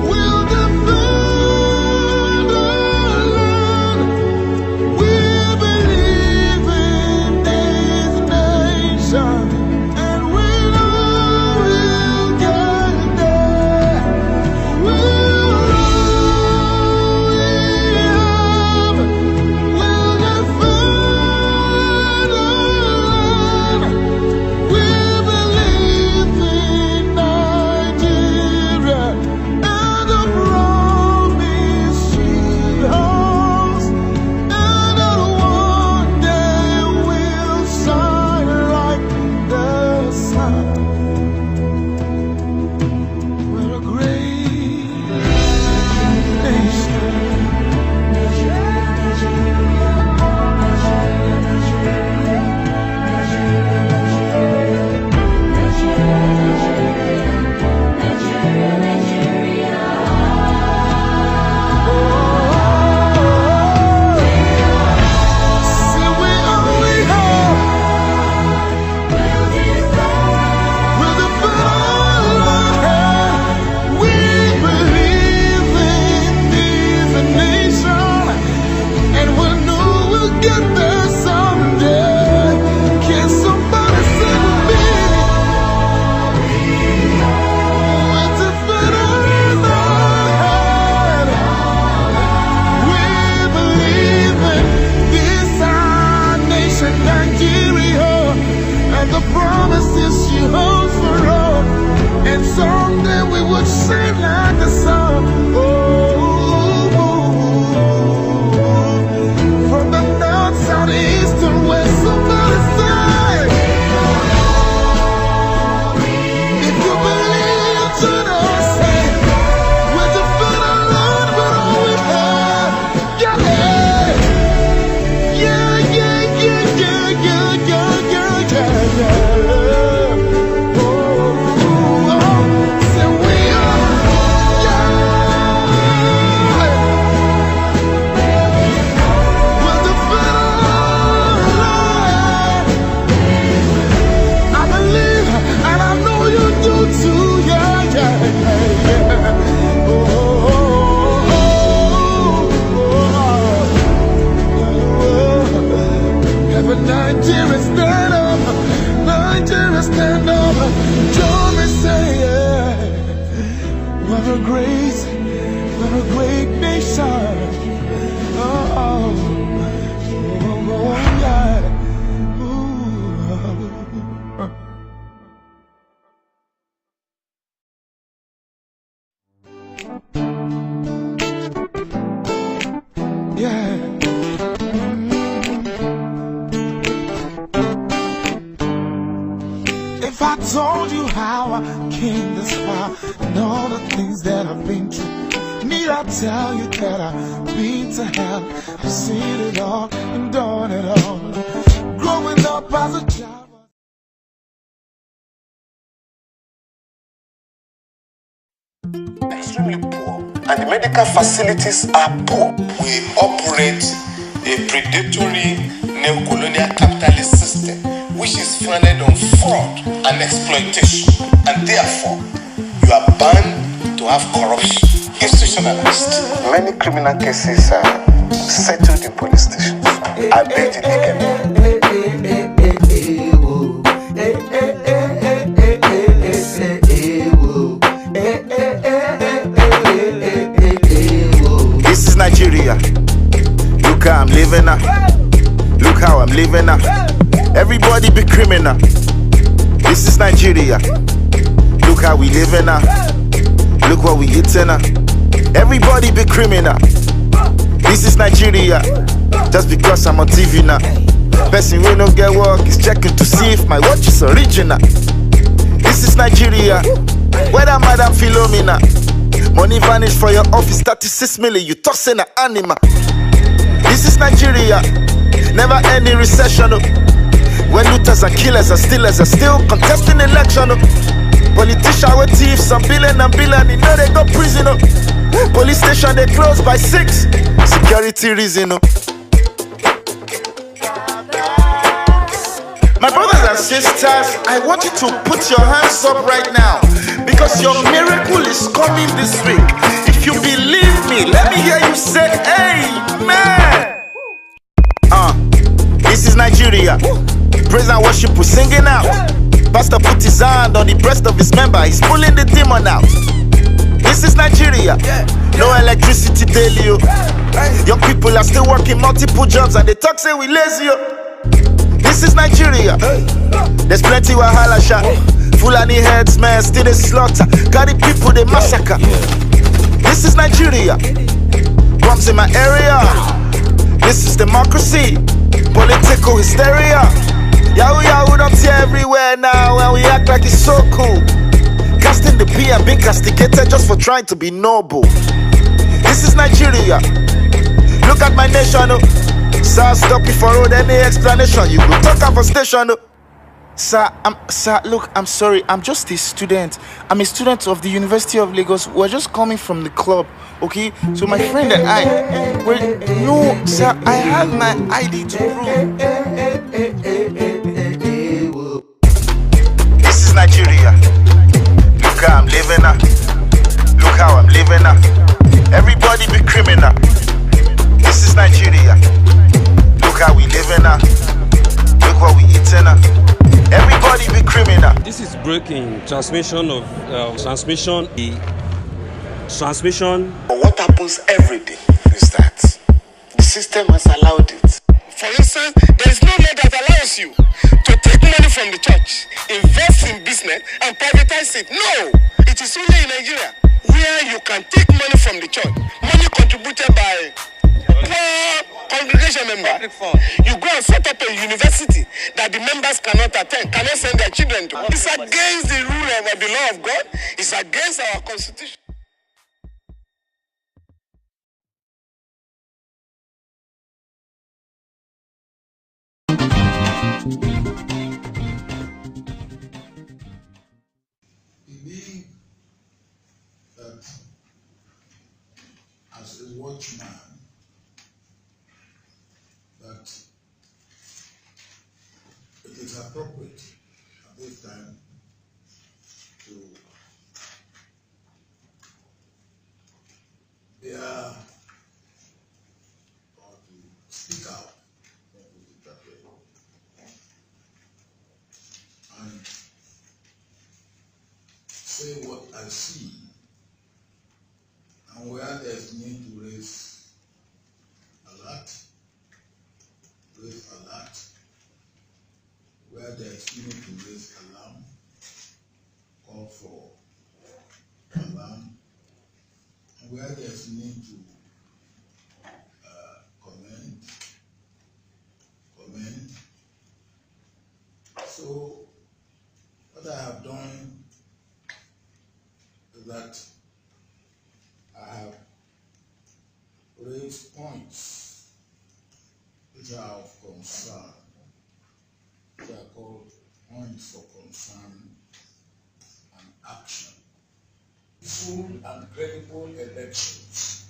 We'll defend our land. We believe in this nation, and we know we'll get there. We'll defend our land. We believe in Nigeria and the promise she holds, and that one day we'll shine like the sun. We're a great nation. See, we only have we'll defend our land. We believe in this nation, and we know we'll get there someday. Can somebody sing with me? We'll defend our land. We believe in this our nation, Nigeria, and the promises she holds for us. And someday we would shine like the sun. Oh, from the north, south, east, and west. Somebody say, if you believe, turn us say, we'll defend our land with all we have. Yeah, yeah, yeah, yeah, yeah, yeah, yeah, yeah, yeah. Oh, say we are, yeah. We'll defend our land. I believe, and I know you do too. Yeah, yeah, yeah, yeah. Oh, Heaven, Nigeria, stand up. Nigeria, stand up. Join me, say, yeah. We're a great nation. Oh, If I told you how I came this far and all the things that I've been through, need I tell you that I've been to hell? I've seen it all and done it all. Growing up as a child. Extremely poor, and the medical facilities are poor. We operate a predatory neo-colonial capitalist system which is founded on fraud and exploitation, and therefore you are bound to have corruption, institutionalized. Many criminal cases are settled in police stations. I bet you they can. This is Nigeria. Look how I'm living now. Look how I'm living now. Everybody be criminal. This is Nigeria. Look how we living now. Look what we eating now. Everybody be criminal. This is Nigeria. Just because I'm on TV now. Person will not get work is checking to see if my watch is original. This is Nigeria. Whether Madam Philomena. Money vanish for your office, 36 million, you tossing an animal. This is Nigeria. Never any recession. When looters and killers and stealers are still contesting election. Politicians with thieves, some billion and billion, you know they go prison. Police station they close by 6. Security reason. My brothers and sisters, I want you to put your hands up right now, because your miracle is coming this week. If you believe me, let me hear you say amen. This is Nigeria. Praise and worship, we're singing out. Pastor put his hand on the breast of his member, he's pulling the demon out. This is Nigeria. No electricity daily. Young people are still working multiple jobs and they talk say we lazy. This is Nigeria. There's plenty wahala shot. Fulani heads, man, still they slaughter. Carry people, they massacre. This is Nigeria. Bombs in my area. This is democracy. Political hysteria. Yahoo Yahoo don't see everywhere now, and we act like it's so cool. Casting the P and being castigated just for trying to be noble. This is Nigeria. Look at my nation. Sir, stop it for road, any explanation. You will talk off a station. Sir, look, I'm sorry. I'm just a student. I'm a student of the University of Lagos. We're just coming from the club, okay? So my friend and I, no, sir, I have my ID to prove. This is Nigeria. Look how I'm living now. Look how I'm living now. Everybody be criminal. This is Nigeria. Look how we living now. Look what we eating now. Everybody be criminal. This is breaking transmission of transmission. Transmission. What happens every day is that the system has allowed it. For instance, there is no law that allows you to take money from the church, invest in business, and privatize it. No, it is only in Nigeria where you can take money from the church, money contributed by poor congregation member. You go and set up a university that the members cannot attend, cannot send their children to. It's against the rule of the law of God. It's against our constitution. Believe that as a watchman, that it is appropriate at this time to bear or to speak out, let me put it that way, and say what I see and where there's need to raise alert, where there's need to raise alarm, call for alarm, and where there's need to comment. So what I which are of concern, which are called points for concern and action. Full and credible elections,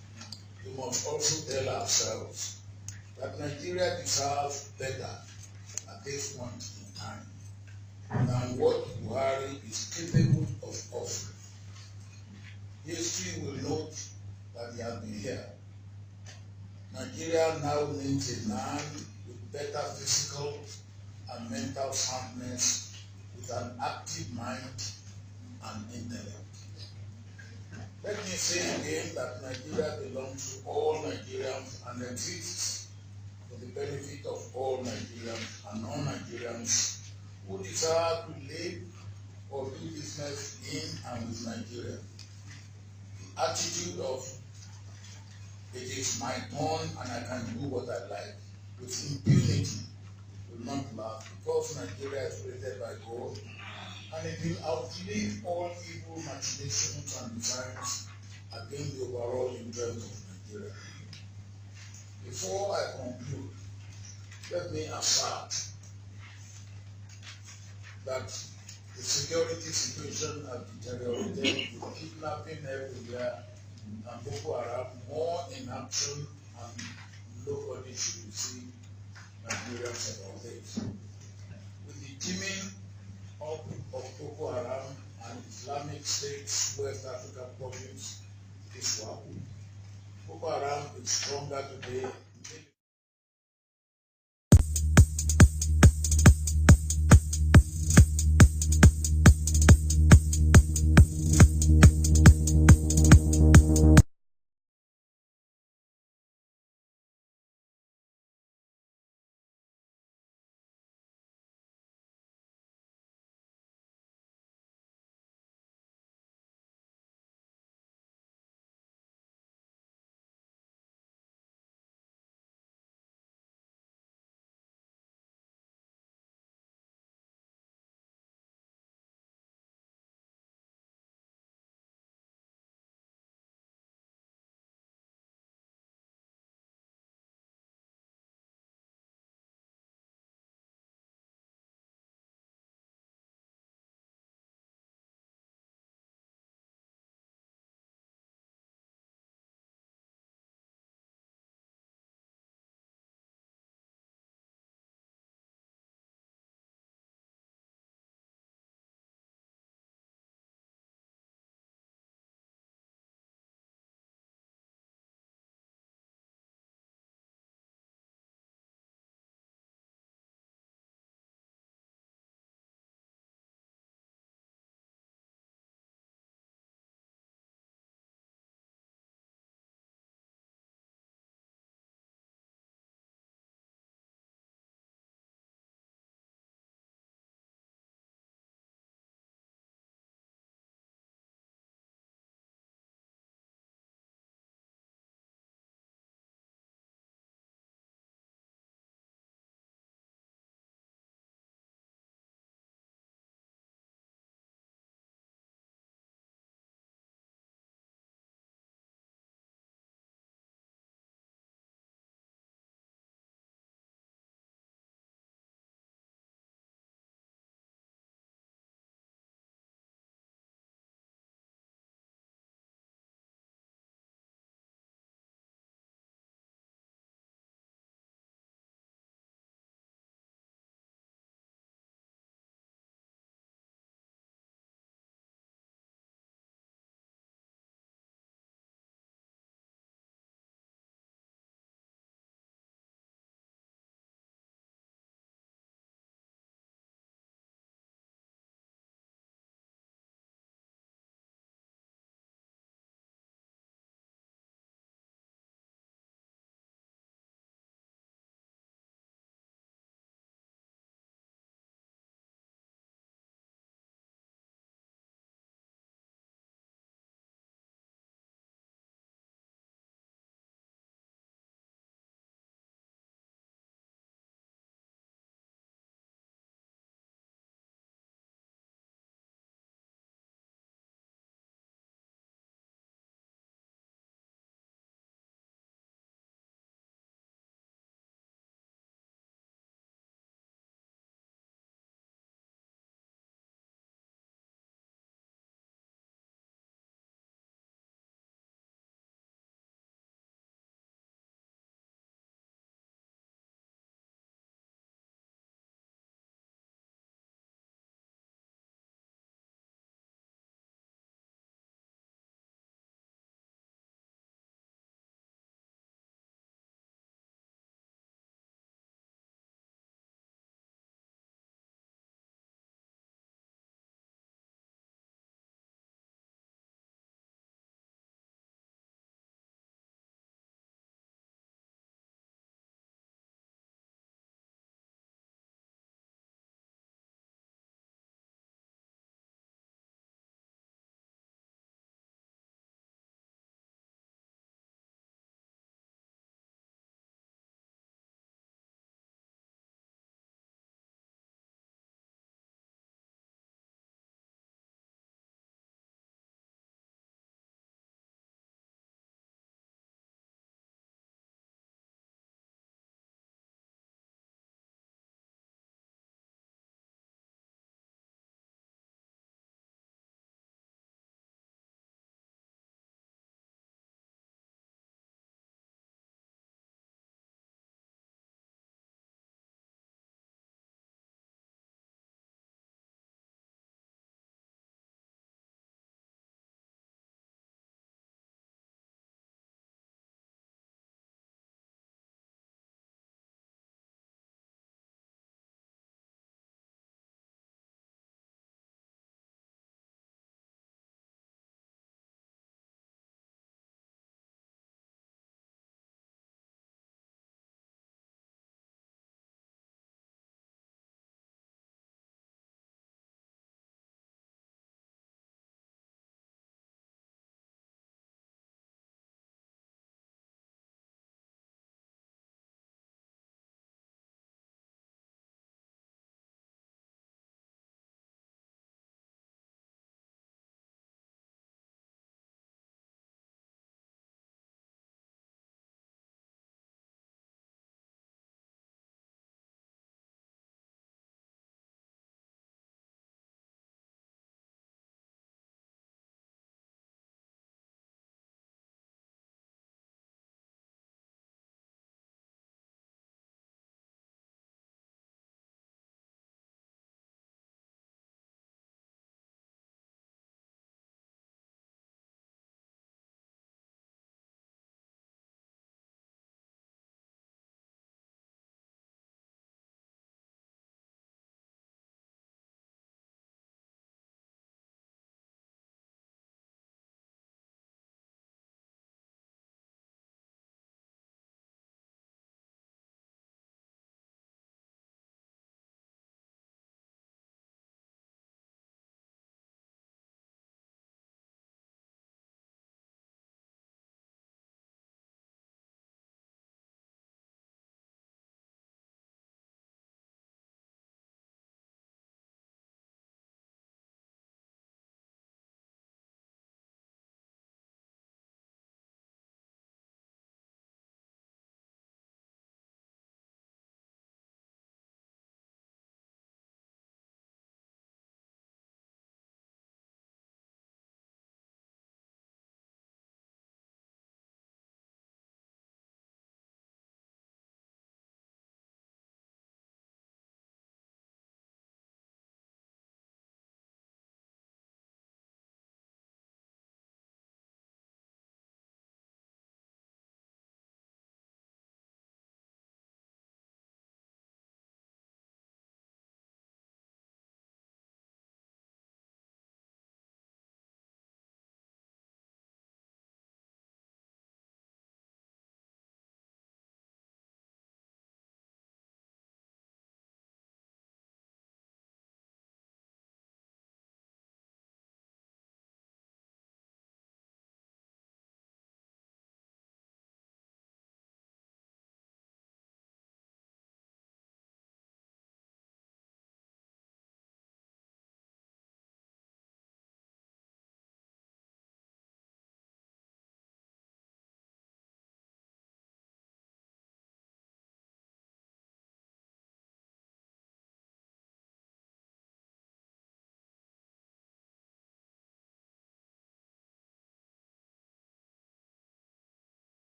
we must also tell ourselves that Nigeria deserves better at this point in time than what Buhari is capable of offering. History will note that he has been here. Nigeria now needs a man with better physical and mental soundness, with an active mind and intellect. Let me say again that Nigeria belongs to all Nigerians and exists for the benefit of all Nigerians and non-Nigerians who desire to live or do business in and with Nigeria. The attitude of "it is my turn and I can do what I like" with impunity will not last, because Nigeria is created by God and it will outlive all evil machinations and designs against the overall interest of Nigeria. Before I conclude, let me assert that the security situation has deteriorated, with kidnapping everywhere and Boko Haram more in action, and nobody should receive Nigerians about this. With the teaming up of Boko Haram and Islamic State's West African province, ISWAP, Boko Haram is stronger today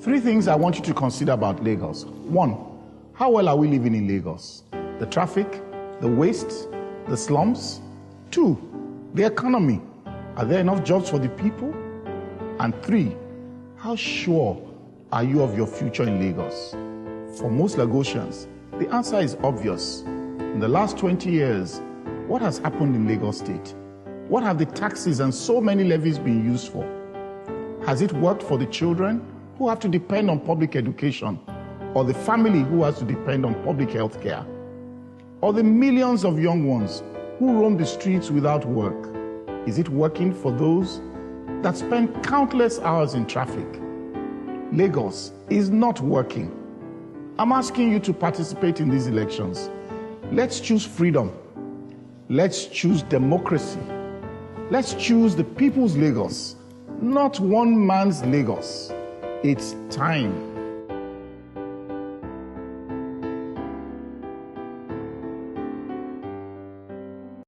Three things I want you to consider about Lagos. One, how well are we living in Lagos? The traffic, the waste, the slums. Two, the economy. Are there enough jobs for the people? And three, how sure are you of your future in Lagos? For most Lagosians, the answer is obvious. In the last 20 years, what has happened in Lagos State? What have the taxes and so many levies been used for? Has it worked for the children who have to depend on public education, or the family who has to depend on public health care, or the millions of young ones who roam the streets without work? Is it working for those that spend countless hours in traffic? Lagos is not working. I'm asking you to participate in these elections. Let's choose freedom. Let's choose democracy. Let's choose the people's Lagos, not one man's Lagos. It's time